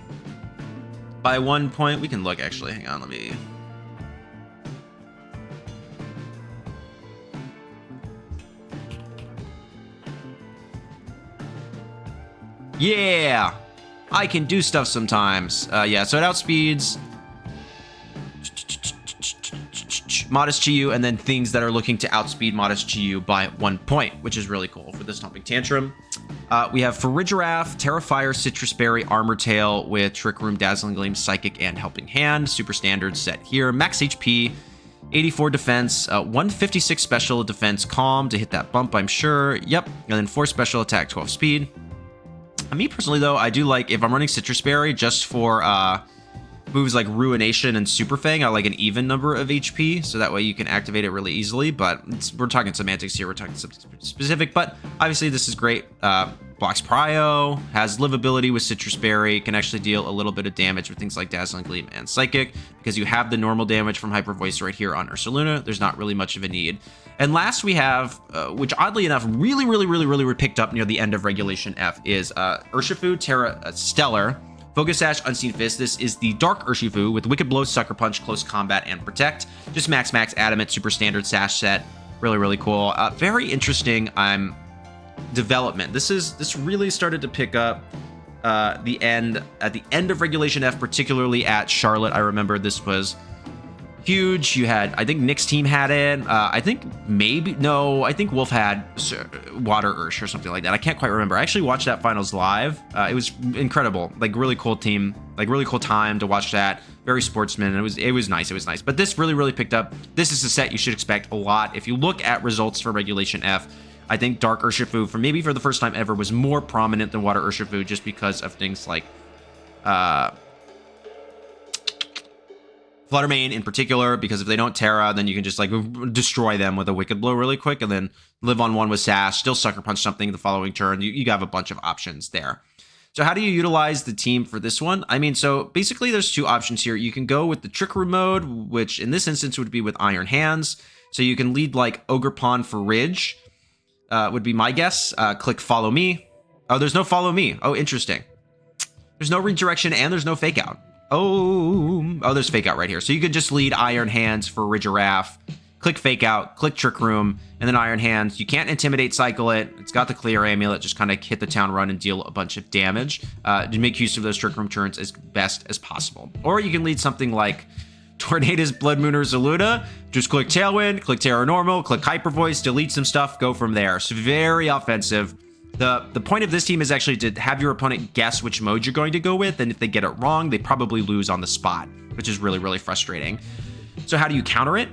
By 1 point. We can look, actually. Hang on, let me... Yeah! I can do stuff sometimes. Yeah, so it outspeeds Modest Chi-Yu, and then things that are looking to outspeed Modest Chi-Yu by 1 point, which is really cool for the Stomping Tantrum. We have Farigiraf, Terrifier, Citrus Berry, Armor Tail with Trick Room, Dazzling Gleam, Psychic, and Helping Hand. Super standard set here. Max HP, 84 defense, 156 special defense, Calm to hit that bump, I'm sure. Yep, and then 4 special attack, 12 speed. Me personally, though, I do like, if I'm running Citrus Berry just for moves like Ruination and Super Fang, I like an even number of HP, so that way you can activate it really easily. But we're talking semantics here, we're talking something specific, but obviously this is great. Blocks Prio, has livability with Citrus Berry, can actually deal a little bit of damage with things like Dazzling Gleam and Psychic, because you have the normal damage from Hyper Voice right here on Ursaluna. There's not really much of a need. And last we have, which oddly enough really picked up near the end of Regulation F, is Urshifu Terra Stellar. Focus Sash, Unseen Fist. This is the Dark Urshifu with Wicked Blow, Sucker Punch, Close Combat, and Protect. Just max Adamant, super standard Sash set. Really cool. Very interesting development. This really started to pick up at the end of Regulation F, particularly at Charlotte. I remember this was huge. You had, I think Nick's team had it. I think Wolf had Water Ursh or something like that. I can't quite remember. I actually watched that finals live. It was incredible. Like, really cool team. Like, really cool time to watch that. Very sportsman. And it was nice. It was nice. But this really picked up. This is a set you should expect a lot. If you look at results for Regulation F, I think Dark Urshifu, for the first time ever, was more prominent than Water Urshifu just because of things like Fluttermane in particular, because if they don't Terra, then you can just like destroy them with a Wicked Blow really quick, and then live on one with Sash, still Sucker Punch something the following turn. You have a bunch of options there. So how do you utilize the team for this one? I mean, so basically there's 2 options here. You can go with the Trick Room mode, which in this instance would be with Iron Hands. So you can lead like Ogerpon for Ridge, would be my guess. Click Follow Me. Oh, there's no Follow Me. Oh, interesting. There's no redirection and there's no Fake Out. Oh, there's Fake Out right here. So you could just lead Iron Hands for Farigiraf, click Fake Out, click Trick Room, and then Iron Hands. You can't Intimidate Cycle it. It's got the Clear Amulet, just kind of hit the town run and deal a bunch of damage to make use of those Trick Room turns as best as possible. Or you can lead something like Tornadus, Bloodmoon, or Ursaluna. Just click Tailwind, click Terra Normal, click Hyper Voice, delete some stuff, go from there. So very offensive. The point of this team is actually to have your opponent guess which mode you're going to go with, and if they get it wrong, they probably lose on the spot, which is really frustrating. So how do you counter it?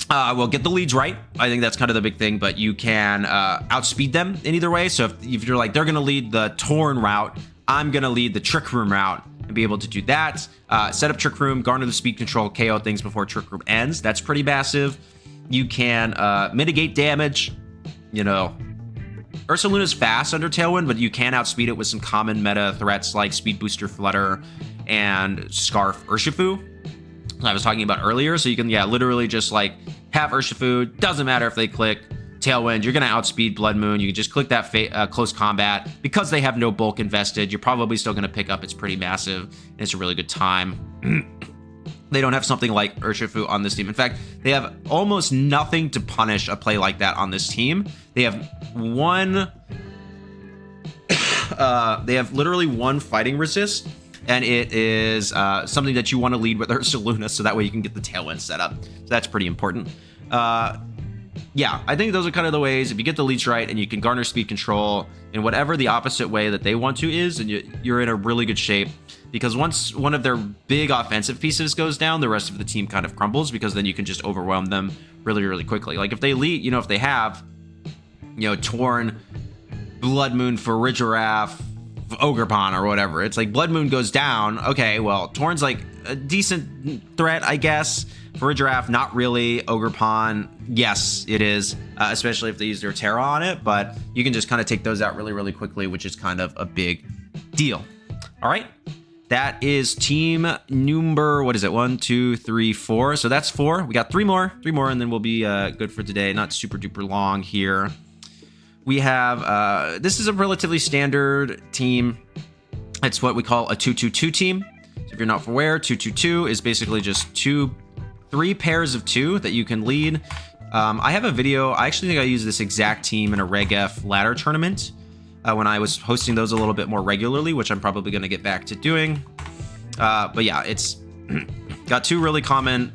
Well, get the leads right. I think that's kind of the big thing, but you can outspeed them in either way. So if you're like, they're going to lead the Torn route, I'm going to lead the Trick Room route, and be able to do that. Set up Trick Room, garner the speed control, KO things before Trick Room ends. That's pretty massive. You can mitigate damage, you know. Ursaluna's fast under Tailwind, but you can outspeed it with some common meta threats like Speed Booster Flutter and Scarf Urshifu, I was talking about earlier. So you can, literally just like have Urshifu. Doesn't matter if they click Tailwind, you're going to outspeed Bloodmoon. You can just click that Close Combat. Because they have no bulk invested, you're probably still going to pick up. It's pretty massive, and it's a really good time. They don't have something like Urshifu on this team. In fact, they have almost nothing to punish a play like that on this team. They have literally one fighting resist, and it is something that you want to lead with Ursaluna, so that way you can get the Tailwind set up. So that's pretty important. Yeah, I think those are kind of the ways. If you get the leads right and you can garner speed control in whatever the opposite way that they want to is, and you're in a really good shape. because once one of their big offensive pieces goes down, the rest of the team kind of crumbles, because then you can just overwhelm them really, really quickly. Like if they lead, you know, if they have, you know, Torn, Bloodmoon, Farigiraf, Ogerpon, or whatever, it's like Bloodmoon goes down. Okay, well, Torn's like a decent threat, I guess. Farigiraf, not really. Ogerpon, yes, it is, especially if they use their Terra on it, but you can just kind of take those out really, really quickly, which is kind of a big deal. All right, that is team number, what is it, 1, 2, 3, 4. So that's 4. We got three more, and then we'll be good for today. Not super duper long here. We have, this is a relatively standard team. It's what we call a 2-2-2 team. So if you're not aware, 2-2-2 is basically just 3 pairs of 2 that you can lead. I have a video. I actually think I used this exact team in a Reg F ladder tournament when I was hosting those a little bit more regularly, which I'm probably going to get back to doing. But yeah, it's got 3 really common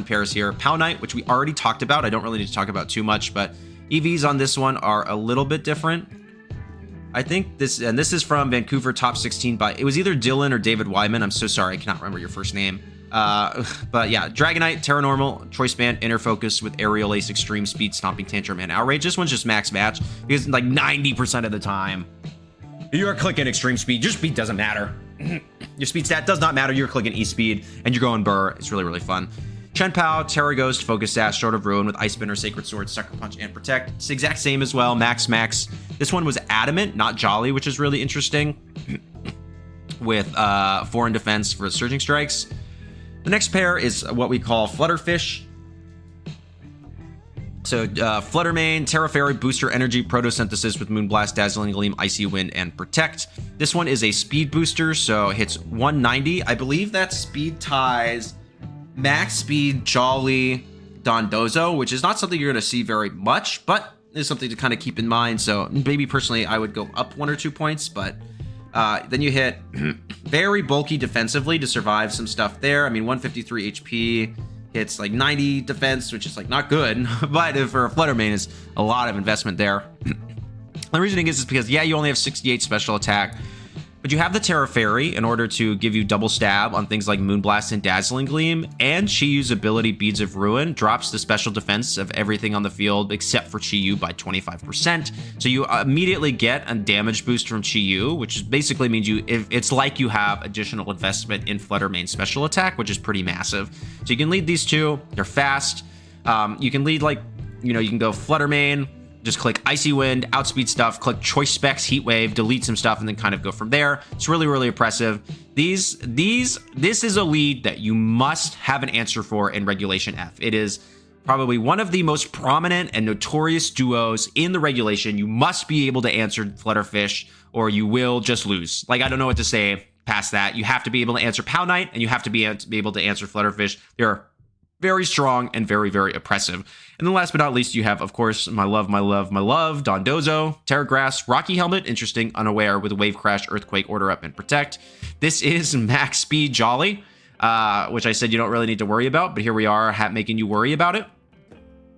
pairs here. Pow Knight, which we already talked about. I don't really need to talk about too much, but EVs on this one are a little bit different. I think this is from Vancouver Top 16 by, it was either Dylan or David Wyman. I'm so sorry, I cannot remember your first name. But yeah, Dragonite, Terra Normal, Choice Band, Inner Focus with Aerial Ace, Extreme Speed, Stomping Tantrum, and Outrage. This one's just max match, because like 90% of the time you're clicking Extreme Speed. Your speed doesn't matter. Your speed stat does not matter. You're clicking E-Speed and you're going Burr. It's really, really fun. Chien-Pao, Terra Ghost, Focus Sash, Sword of Ruin with Ice Spinner, Sacred Sword, Sucker Punch, and Protect. It's the exact same as well, max. This one was Adamant, not Jolly, which is really interesting, with 4 in defense for Surging Strikes. The next pair is what we call Flutterfish. So Fluttermane, Terra Fairy, Booster Energy, Protosynthesis with Moonblast, Dazzling Gleam, Icy Wind, and Protect. This one is a speed booster, so it hits 190. I believe that speed ties max speed Jolly Dondozo, which is not something you're going to see very much, but is something to kind of keep in mind. So maybe personally, I would go up 1 or 2 points, but then you hit very bulky defensively to survive some stuff there. I mean, 153 HP hits like 90 defense, which is like not good, but for a Fluttermane is a lot of investment there. The reasoning is because, yeah, you only have 68 special attack, but you have the Terra Fairy in order to give you double stab on things like Moonblast and Dazzling Gleam, and Chi-Yu's ability Beads of Ruin drops the special defense of everything on the field except for Chi-Yu by 25%. So you immediately get a damage boost from Chi-Yu, which basically means it's like you have additional investment in Fluttermane special attack, which is pretty massive. So you can lead these 2. They're fast. You can lead, like, you know, you can go Fluttermane, just click Icy Wind, outspeed stuff, click Choice Specs, Heat Wave, delete some stuff, and then kind of go from there. It's really, really impressive. This is a lead that you must have an answer for in Regulation F. It is probably one of the most prominent and notorious duos in the regulation. You must be able to answer Flutterfish, or you will just lose. Like, I don't know what to say past that. You have to be able to answer Pow Knight, and you have to be able to answer Flutterfish. They're very strong and very, very oppressive. And then last but not least, you have, of course, my love, Dondozo, Terra Grass, Rocky Helmet, interesting, Unaware with Wave Crash, Earthquake, Order Up, and Protect. This is max speed Jolly, which I said you don't really need to worry about, but here we are making you worry about it.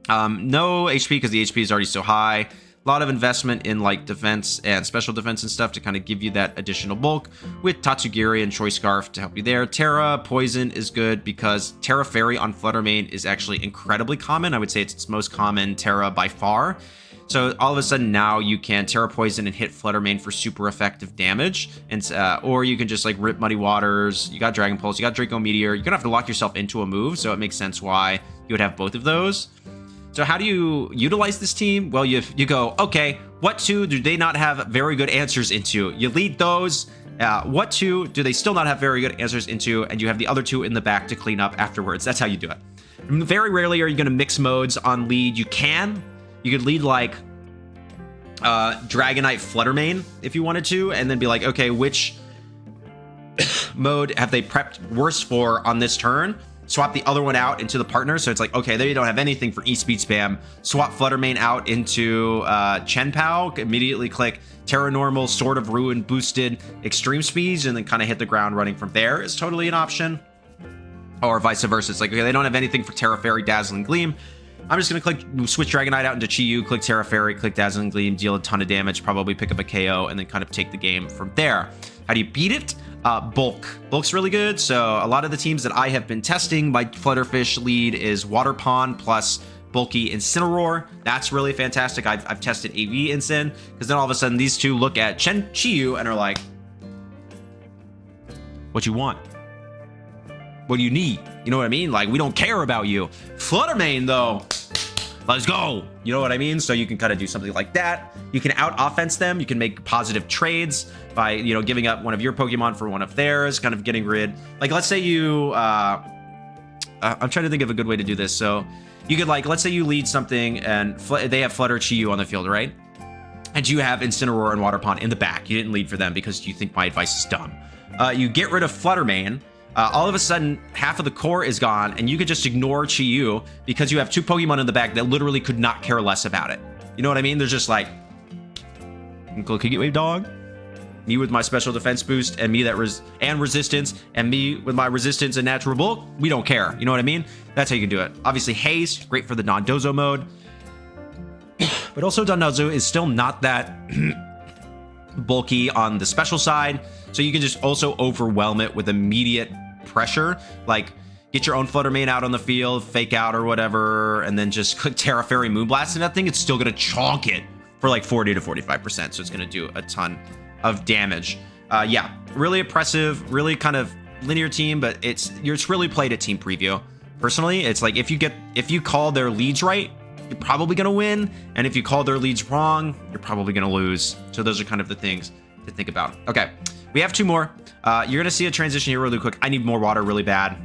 No HP because the HP is already so high. A lot of investment in like defense and special defense and stuff to kind of give you that additional bulk, with Tatsugiri and Choice Scarf to help you there. Terra Poison is good because Terra Fairy on Fluttermane is actually incredibly common. I would say it's its most common Terra by far. So all of a sudden now you can Terra Poison and hit Fluttermane for super effective damage, and or you can just like rip Muddy Waters. You got Dragon Pulse, you got Draco Meteor. You're gonna have to lock yourself into a move, so it makes sense why you would have both of those. So how do you utilize this team? Well, you go, okay, what 2 do they not have very good answers into? You lead those. What 2 do they still not have very good answers into? And you have the other 2 in the back to clean up afterwards. That's how you do it. Very rarely are you going to mix modes on lead. You could lead like Dragonite Fluttermane if you wanted to, and then be like, okay, which mode have they prepped worse for on this turn? Swap the other one out into the partner. So it's like, okay, they don't have anything for E-Speed spam. Swap Fluttermane out into Chien-Pao. Immediately click Terra Normal, Sword of Ruin boosted Extreme Speeds, and then kind of hit the ground running from there is totally an option. Or vice versa. It's like, okay, they don't have anything for Terra Fairy, Dazzling Gleam. I'm just going to switch Dragonite out into Chi-Yu, click Terra Fairy, click Dazzling Gleam, deal a ton of damage, probably pick up a KO, and then kind of take the game from there. How do you beat it? Bulk. Bulk's really good. So a lot of the teams that I have been testing, my Flutterfish lead is Water Pond plus bulky Incineroar. That's really fantastic. I've tested AV Incin, because then all of a sudden these two look at Chiyu and are like, what you want? What do you need? You know what I mean? Like, we don't care about you. Fluttermane, though, let's go. You know what I mean? So you can kind of do something like that. You can out-offense them. You can make positive trades by, you know, giving up one of your Pokemon for one of theirs, kind of getting rid. Like, let's say you... I'm trying to think of a good way to do this. So you could, like, let's say you lead something and they have Flutter Chiyu on the field, right? And you have Incineroar and Water Pond in the back. You didn't lead for them because you think my advice is dumb. You get rid of Fluttermane. All of a sudden, half of the core is gone, and you could just ignore Chiyu because you have two Pokemon in the back that literally could not care less about it. You know what I mean? They're just like, Kick It Wave Dog, me with my special defense boost, and me that resistance, and me with my resistance and natural bulk. We don't care. You know what I mean? That's how you can do it. Obviously, Haste, great for the non-Dozo mode, but also Dondozo is still not that bulky on the special side, so you can just also overwhelm it with immediate pressure. Like, get your own Fluttermane out on the field, fake out or whatever, and then just click Terra Fairy Moonblast, and that thing, it's still gonna chonk it for like 40 to 45%, so it's gonna do a ton of damage. Yeah, really oppressive, really kind of linear team, but it's really played at team preview. Personally, it's like if you call their leads right, you're probably gonna win, and if you call their leads wrong, you're probably gonna lose. So those are kind of the things to think about. Okay, we have two more. You're gonna see a transition here really quick. I need more water really bad.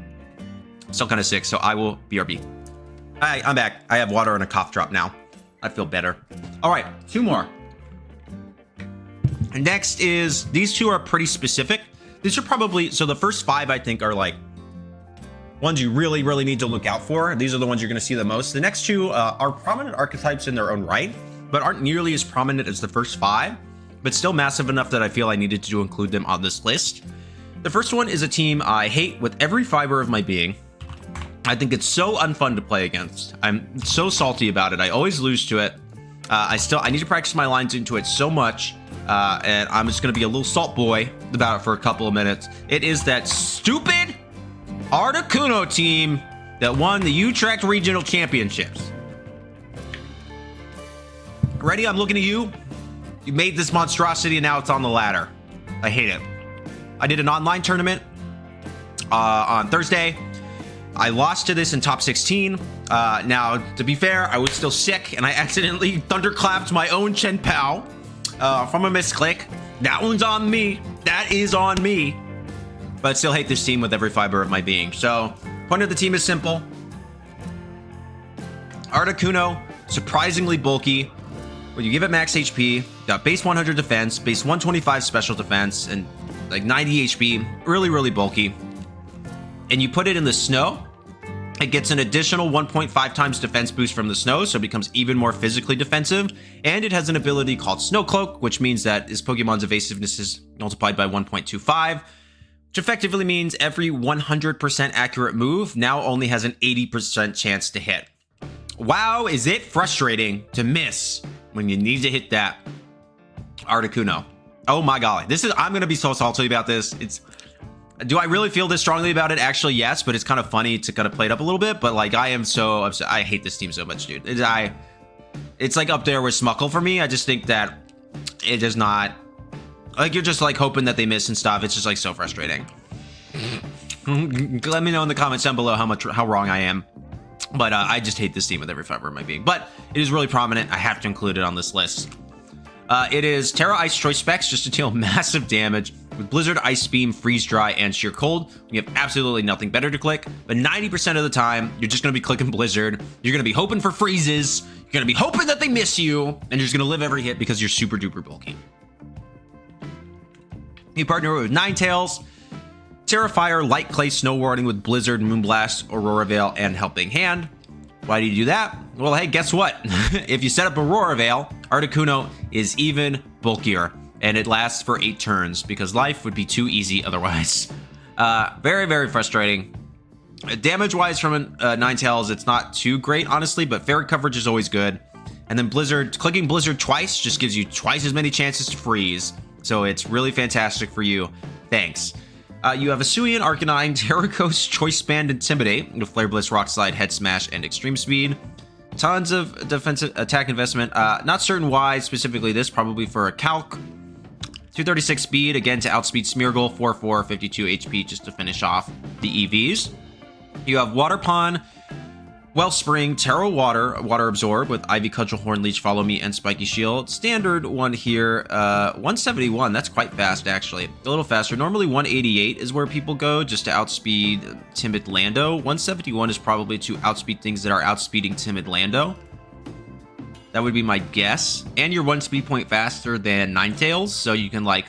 Still kind of sick, so I will BRB. I'm back. I have water and a cough drop now. I feel better. All right, two more. Next is, these two are pretty specific. These are probably, so the first five I think are like ones you really, really need to look out for. These are the ones you're gonna see the most. The next two are prominent archetypes in their own right, but aren't nearly as prominent as the first five, but still massive enough that I feel I needed to include them on this list. The first one is a team I hate with every fiber of my being. I think it's so unfun to play against. I'm so salty about it. I always lose to it. I need to practice my lines into it so much, and I'm just gonna be a little salt boy about it for a couple of minutes. It is that stupid Articuno team that won the Utrecht Regional Championships. Ready? I'm looking at you. You made this monstrosity and now it's on the ladder. I hate it. I did an online tournament on Thursday. I lost to this in top 16. Now, to be fair, I was still sick and I accidentally thunderclapped my own Chen Pao from a misclick. That one's on me. That is on me. But I still hate this team with every fiber of my being. So, point of the team is simple. Articuno, surprisingly bulky. When you give it max HP, got base 100 defense, base 125 special defense, and like 90 HP, really, really bulky. And you put it in the snow, it gets an additional 1.5 times defense boost from the snow, so it becomes even more physically defensive. And it has an ability called Snow Cloak, which means that this Pokemon's evasiveness is multiplied by 1.25, which effectively means every 100% accurate move now only has an 80% chance to hit. Wow, is it frustrating to miss when you need to hit that Articuno. Oh my golly, I'm gonna be so salty about this. Do I really feel this strongly about it? Actually, yes, but it's kind of funny to kind of play it up a little bit, but like I am so upset. I hate this team so much, dude. It's like up there with Smuckle for me. I just think that it does not, like, you're just like hoping that they miss and stuff. It's just like so frustrating. Let me know in the comments down below how wrong I am. But I just hate this team with every fiber of my being. But it is really prominent. I have to include it on this list. It is Terra Ice Choice Specs, just to deal massive damage with Blizzard, Ice Beam, Freeze Dry, and Sheer Cold. You have absolutely nothing better to click, but 90% of the time, you're just going to be clicking Blizzard. You're going to be hoping for freezes. You're going to be hoping that they miss you, and you're just going to live every hit because you're super duper bulky. You partner with Ninetales, Terra Fire, Light Clay, Snow Warding with Blizzard, Moonblast, Aurora Veil, and Helping Hand. Why do you do that? Well, hey, guess what? If you set up Aurora Veil, Articuno is even bulkier, and it lasts for 8 turns because life would be too easy otherwise. Very, very frustrating. Damage-wise from Ninetales, it's not too great, honestly, but fairy coverage is always good. And then Blizzard, clicking Blizzard twice just gives you twice as many chances to freeze. So it's really fantastic for you. Thanks. You have Hisuian, Arcanine, Terracos, Choice Band, Intimidate, with Flare Blitz, Rock Slide, Head Smash, and Extreme Speed. Tons of defensive attack investment. Not certain why specifically this, probably for a calc. 236 speed, again to outspeed Smeargle, 4-4, 52 HP just to finish off the EVs. You have Water Pond, Wellspring, Taro Water, Water Absorb with Ivy, Cudgel, Horn Leech, Follow Me, and Spiky Shield. Standard one here, 171, that's quite fast actually. A little faster. Normally 188 is where people go just to outspeed Timid Lando. 171 is probably to outspeed things that are outspeeding Timid Lando. That would be my guess. And you're 1 speed point faster than Ninetales, so you can like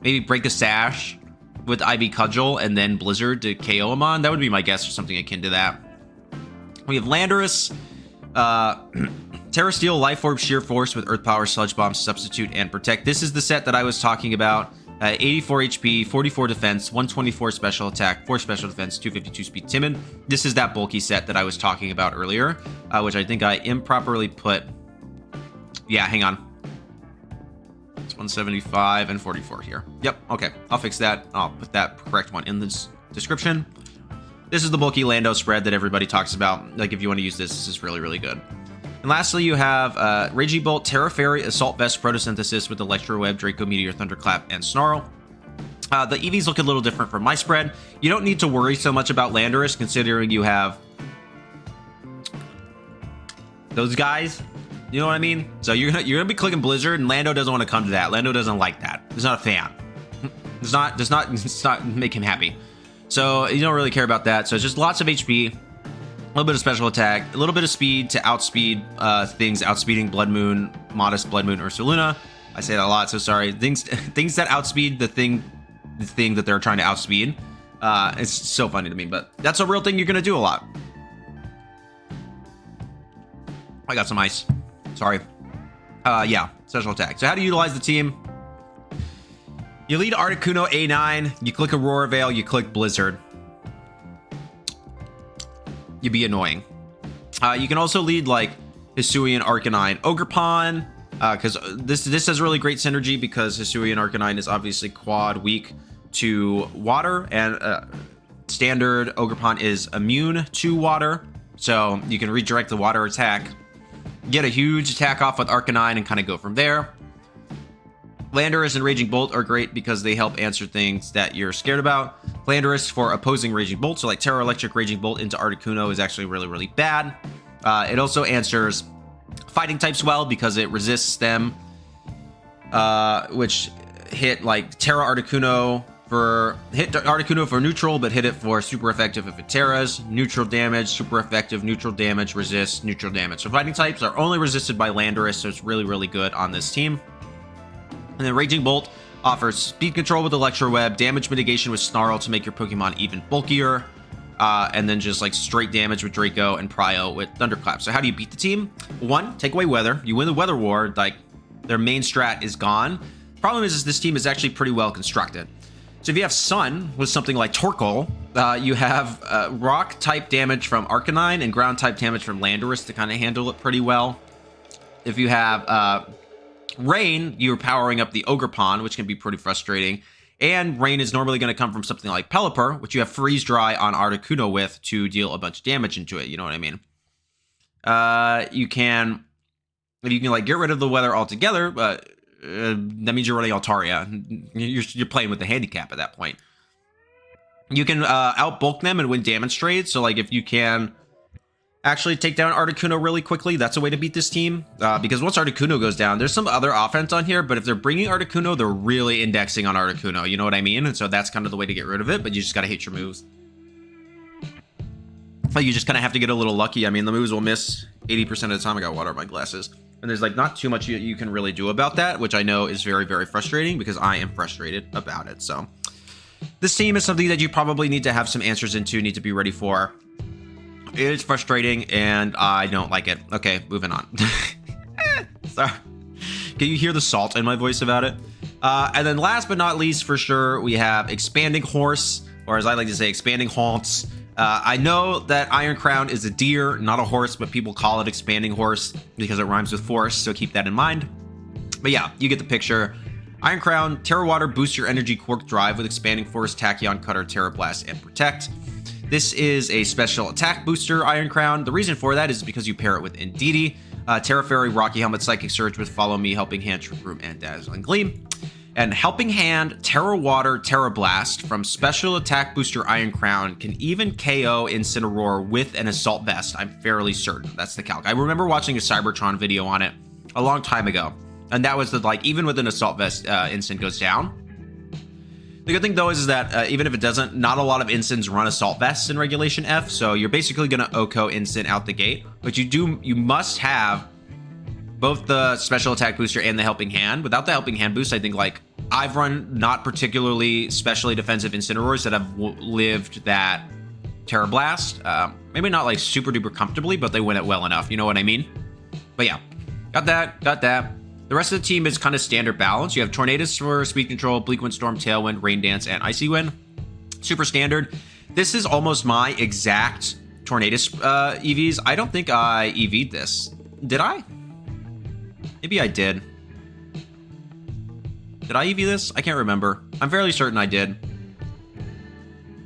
maybe break a sash with Ivy, Cudgel, and then Blizzard to KO him on. That would be my guess, or something akin to that. We have Landorus, Terra Steel, Life Orb, Sheer Force with Earth Power, Sludge Bomb, Substitute, and Protect. This is the set that I was talking about. 84 HP, 44 defense, 124 special attack, 4 special defense, 252 speed timid. This is that bulky set that I was talking about earlier, which I think I improperly put. Yeah, hang on. It's 175 and 44 here. Yep, okay. I'll fix that. I'll put that correct one in the description. This is the bulky Lando spread that everybody talks about. Like, if you want to use this, this is really, really good. And lastly, you have Raging Bolt, Terra Fairy, Assault Vest, Photosynthesis with Electro Web, Draco Meteor, Thunderclap, and Snarl. The EVs look a little different from my spread. You don't need to worry so much about Landorus, considering you have those guys. You know what I mean? So you're gonna be clicking Blizzard, and Lando doesn't want to come to that. Lando doesn't like that. He's not a fan. Does not make him happy. So you don't really care about that. So it's just lots of HP, a little bit of special attack, a little bit of speed to outspeed things, outspeeding Bloodmoon, Modest Bloodmoon, Ursaluna. I say that a lot, so sorry. Things that outspeed the thing that they're trying to outspeed. It's so funny to me, but that's a real thing you're gonna do a lot. I got some ice. Sorry. Yeah, special attack. So how do you utilize the team? You lead Articuno A9, you click Aurora Veil, you click Blizzard. You'd be annoying. You can also lead like Hisuian, Arcanine, Ogerpon, because this has really great synergy because Hisuian Arcanine is obviously quad weak to water, and standard Ogerpon is immune to water, so you can redirect the water attack, get a huge attack off with Arcanine, and kind of go from there. Landorus and Raging Bolt are great because they help answer things that you're scared about. Landorus for opposing Raging Bolt, so like Terra Electric Raging Bolt into Articuno is actually really, really bad. It also answers fighting types well because it resists them, which hit like Terra Articuno for neutral, but hit it for super effective if it Terras. Neutral damage, super effective, neutral damage, resist, neutral damage. So fighting types are only resisted by Landorus, so it's really, really good on this team. And then Raging Bolt offers speed control with Electro Web, damage mitigation with Snarl to make your Pokemon even bulkier, and then just like straight damage with Draco and Prio with Thunderclap. So how do you beat the team? 1, take away weather. You win the weather war, like their main strat is gone. Problem is this team is actually pretty well constructed. So if you have Sun with something like Torkoal, you have rock type damage from Arcanine and ground type damage from Landorus to kind of handle it pretty well. If you have Rain, you're powering up the Ogerpon, which can be pretty frustrating. And Rain is normally going to come from something like Pelipper, which you have Freeze Dry on Articuno with to deal a bunch of damage into it. You know what I mean? If you can like get rid of the weather altogether, that means you're running Altaria. You're playing with the handicap at that point. You can outbulk them and win damage trades. So like if you can actually take down Articuno really quickly, that's a way to beat this team, because once Articuno goes down, there's some other offense on here, but if they're bringing Articuno, they're really indexing on Articuno, you know what I mean? And so that's kind of the way to get rid of it, but you just gotta hate your moves. Like you just kind of have to get a little lucky. I mean, the moves will miss 80% of the time. I got water on my glasses, and there's like not too much you can really do about that, which I know is very, very frustrating because I am frustrated about it. So this team is something that you probably need to have some answers into, need to be ready for. It's frustrating, and I don't like it. Okay, moving on. Sorry. Can you hear the salt in my voice about it? And then last but not least, for sure, we have Expanding Horse, or as I like to say, Expanding Haunts. I know that Iron Crown is a deer, not a horse, but people call it Expanding Horse because it rhymes with force, so keep that in mind. But yeah, you get the picture. Iron Crown, Terra Water boosts your energy Quark Drive with Expanding Force, Tachyon Cutter, Terra Blast, and Protect. This is a special attack booster, Iron Crown. The reason for that is because you pair it with Indeedee, Terra Fairy, Rocky Helmet, Psychic Surge with Follow Me, Helping Hand, Trick Room, and Dazzling Gleam. And Helping Hand, Terra Water, Terra Blast from special attack booster Iron Crown can even KO Incineroar with an Assault Vest. I'm fairly certain that's the calc. I remember watching a Cybertron video on it a long time ago, and that was the, like, even with an Assault Vest, Incin goes down. The good thing, though, is that even if it doesn't, not a lot of Incins run Assault Vests in Regulation F, so you're basically going to OHKO Incin out the gate. But you must have both the special attack booster and the Helping Hand. Without the Helping Hand boost, I think, like, I've run not particularly specially defensive Incineroars that have lived that Terra Blast. Maybe not, like, super duper comfortably, but they win it well enough, you know what I mean? But yeah, got that. The rest of the team is kind of standard balance. You have Tornadus for speed control, Bleak Wind Storm, Tailwind, Rain Dance, and Icy Wind. Super standard. This is almost my exact Tornadus EVs. I don't think I EV'd this. Did I? Maybe I did. Did I EV this? I can't remember. I'm fairly certain I did.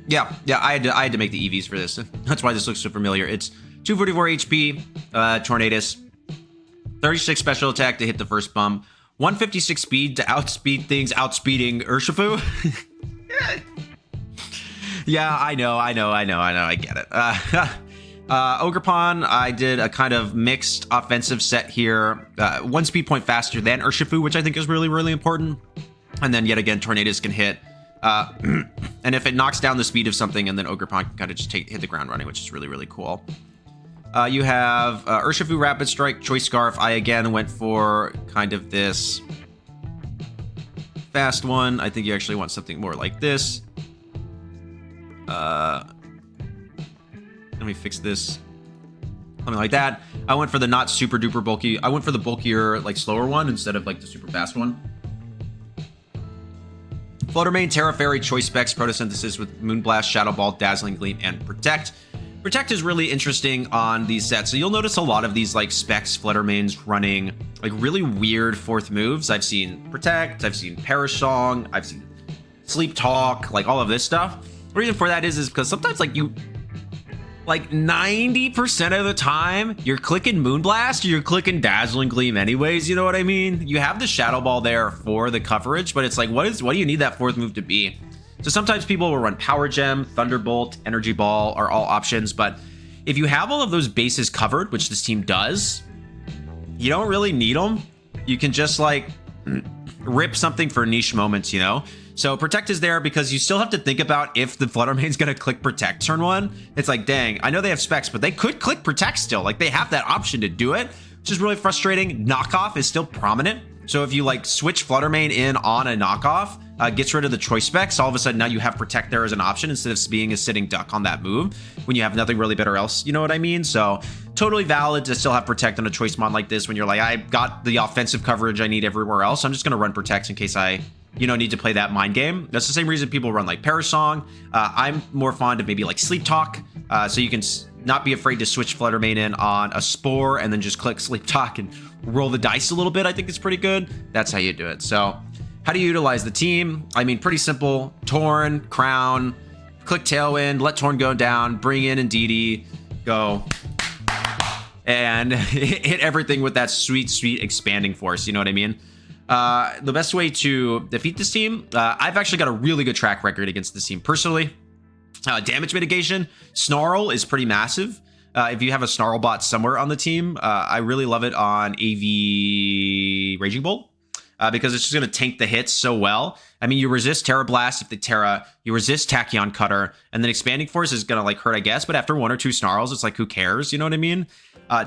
Yeah, I had to make the EVs for this. That's why this looks so familiar. It's 244 HP, Tornadus. 36 special attack to hit the first bump. 156 speed to outspeed things, outspeeding Urshifu. Yeah, I know. I get it. Ogerpon, I did a kind of mixed offensive set here. 1 speed point faster than Urshifu, which I think is really, really important. And then yet again, Tornadus can hit. And if it knocks down the speed of something, and then Ogerpon can kind of just hit the ground running, which is really, really cool. You have Urshifu Rapid Strike, Choice Scarf. I again went for kind of this fast one. I think you actually want something more like this. Let me fix this. Something like that. I went for the not super duper bulky. I went for the bulkier, like slower one instead of like the super fast one. Fluttermane, Terra Fairy, Choice Specs, Photosynthesis with Moonblast, Shadow Ball, Dazzling Gleam, and Protect. Protect is really interesting on these sets. So you'll notice a lot of these like specs Fluttermanes running like really weird fourth moves. I've seen Protect, I've seen Perish Song, I've seen Sleep Talk, like all of this stuff. The reason for that is because sometimes like 90% of the time you're clicking Moonblast or you're clicking Dazzling Gleam anyways, you know what I mean? You have the Shadow Ball there for the coverage, but it's like what do you need that fourth move to be? So sometimes people will run Power Gem, Thunderbolt, Energy Ball are all options, but if you have all of those bases covered, which this team does, you don't really need them. You can just like rip something for niche moments, you know? So Protect is there because you still have to think about if the Fluttermane's gonna click Protect turn one. It's like, dang, I know they have specs, but they could click Protect still. Like they have that option to do it, which is really frustrating. Knockoff is still prominent. So if you like switch Fluttermane in on a knockoff, gets rid of the choice specs, all of a sudden now you have Protect there as an option instead of being a sitting duck on that move when you have nothing really better else, you know what I mean? So totally valid to still have Protect on a choice mod like this when you're like, I got the offensive coverage I need everywhere else. I'm just gonna run Protect in case I, need to play that mind game. That's the same reason people run like Perish Song. I'm more fond of maybe like Sleep Talk, so you can not be afraid to switch Fluttermane in on a Spore and then just click Sleep Talk and roll the dice a little bit. I think it's pretty good. That's how you do it. So how do you utilize the team? I mean, pretty simple. Torn, Crown, click Tailwind, let Torn go down, bring in Indeedee, go, and hit everything with that sweet, sweet expanding force. You know what I mean? The best way to defeat this team, I've actually got a really good track record against this team personally. Damage mitigation, Snarl is pretty massive. If you have a Snarl bot somewhere on the team, I really love it on AV Raging Bolt. Because it's just going to tank the hits so well. I mean, you resist Terra Blast if they Terra, you resist Tachyon Cutter, and then Expanding Force is going to like hurt, I guess, but after 1 or 2 Snarls, it's like, who cares? You know what I mean?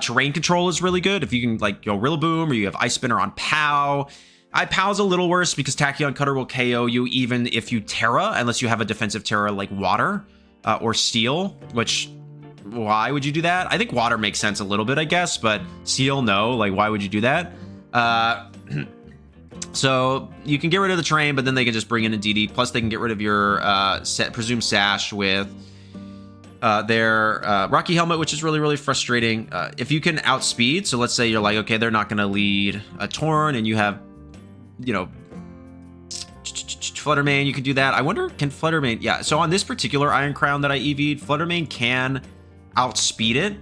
Terrain control is really good. If you can like go Rillaboom or you have Ice Spinner on POW. POW's a little worse because Tachyon Cutter will KO you even if you Terra, unless you have a defensive Terra like Water or Steel, which, why would you do that? I think Water makes sense a little bit, I guess, but Steel, no. Like, why would you do that? So you can get rid of the terrain, but then they can just bring in a DD. Plus, they can get rid of your presumed Sash with their Rocky Helmet, which is really, really frustrating. If you can outspeed, so let's say you're like, okay, they're not going to lead a Torn, and you have, Fluttermane, you can do that. I wonder, can Fluttermane... Yeah, so on this particular Iron Crown that I EV'd, Fluttermane can outspeed it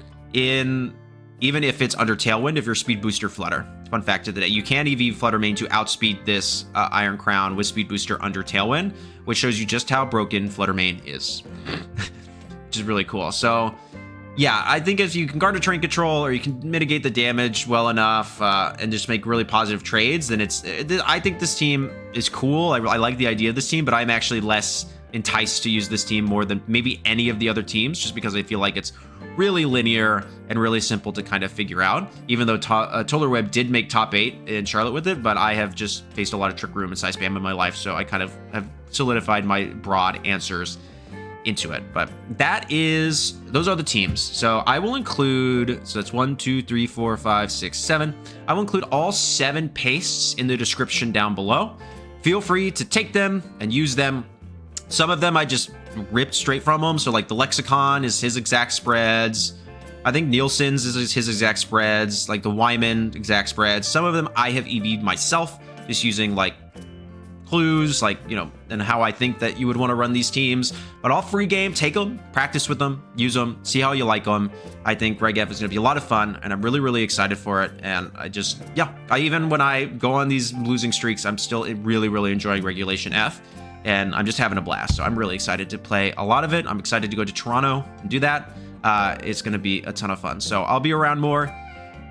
even if it's under Tailwind, if you're Speed Booster Flutter. Fun fact of the day. You can EV Fluttermane to outspeed this Iron Crown with Speed Booster under Tailwind, which shows you just how broken Fluttermane is. Which is really cool. So, yeah, I think if you can guard a train control or you can mitigate the damage well enough and just make really positive trades, then I think this team is cool. I like the idea of this team, but I'm actually less enticed to use this team more than maybe any of the other teams, just because I feel like it's really linear and really simple to kind of figure out, even though Toller Web did make top 8 in Charlotte with it, but I have just faced a lot of Trick Room and Side Spam in my life, so I kind of have solidified my broad answers into it. But those are the teams. So I will include, so that's 1, 2, 3, 4, 5, 6, 7. I will include all 7 pastes in the description down below. Feel free to take them and use them. Some of them I just ripped straight from him. So like the Lexicon is his exact spreads. I think Nielsen's is his exact spreads. Like the Wyman exact spreads. Some of them I have EV'd myself, just using like clues, like, you know, and how I think that you would want to run these teams. But all free game, take them, practice with them, use them, see how you like them. I think Reg F is going to be a lot of fun, and I'm really, really excited for it. And even when I go on these losing streaks, I'm still really, really enjoying Regulation F. And I'm just having a blast. So I'm really excited to play a lot of it. I'm excited to go to Toronto and do that. It's going to be a ton of fun. So I'll be around more.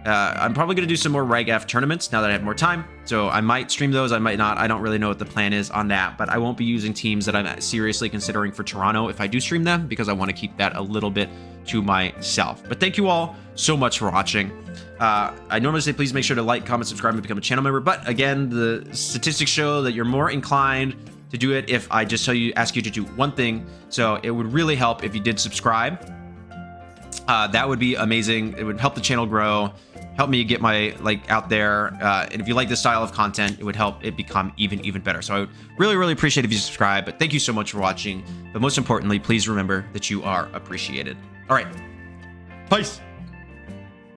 I'm probably going to do some more Reg F tournaments now that I have more time. So I might stream those. I might not. I don't really know what the plan is on that. But I won't be using teams that I'm seriously considering for Toronto if I do stream them, because I want to keep that a little bit to myself. But thank you all so much for watching. I normally say please make sure to like, comment, subscribe, and become a channel member. But again, the statistics show that you're more inclined to do it if I just ask you to do one thing. So it would really help if you did subscribe. That would be amazing. It would help the channel grow, help me get my out there. And if you like this style of content, it would help it become even better. So I would really, really appreciate if you subscribe. But thank you so much for watching. But most importantly, please remember that you are appreciated. All right. Peace.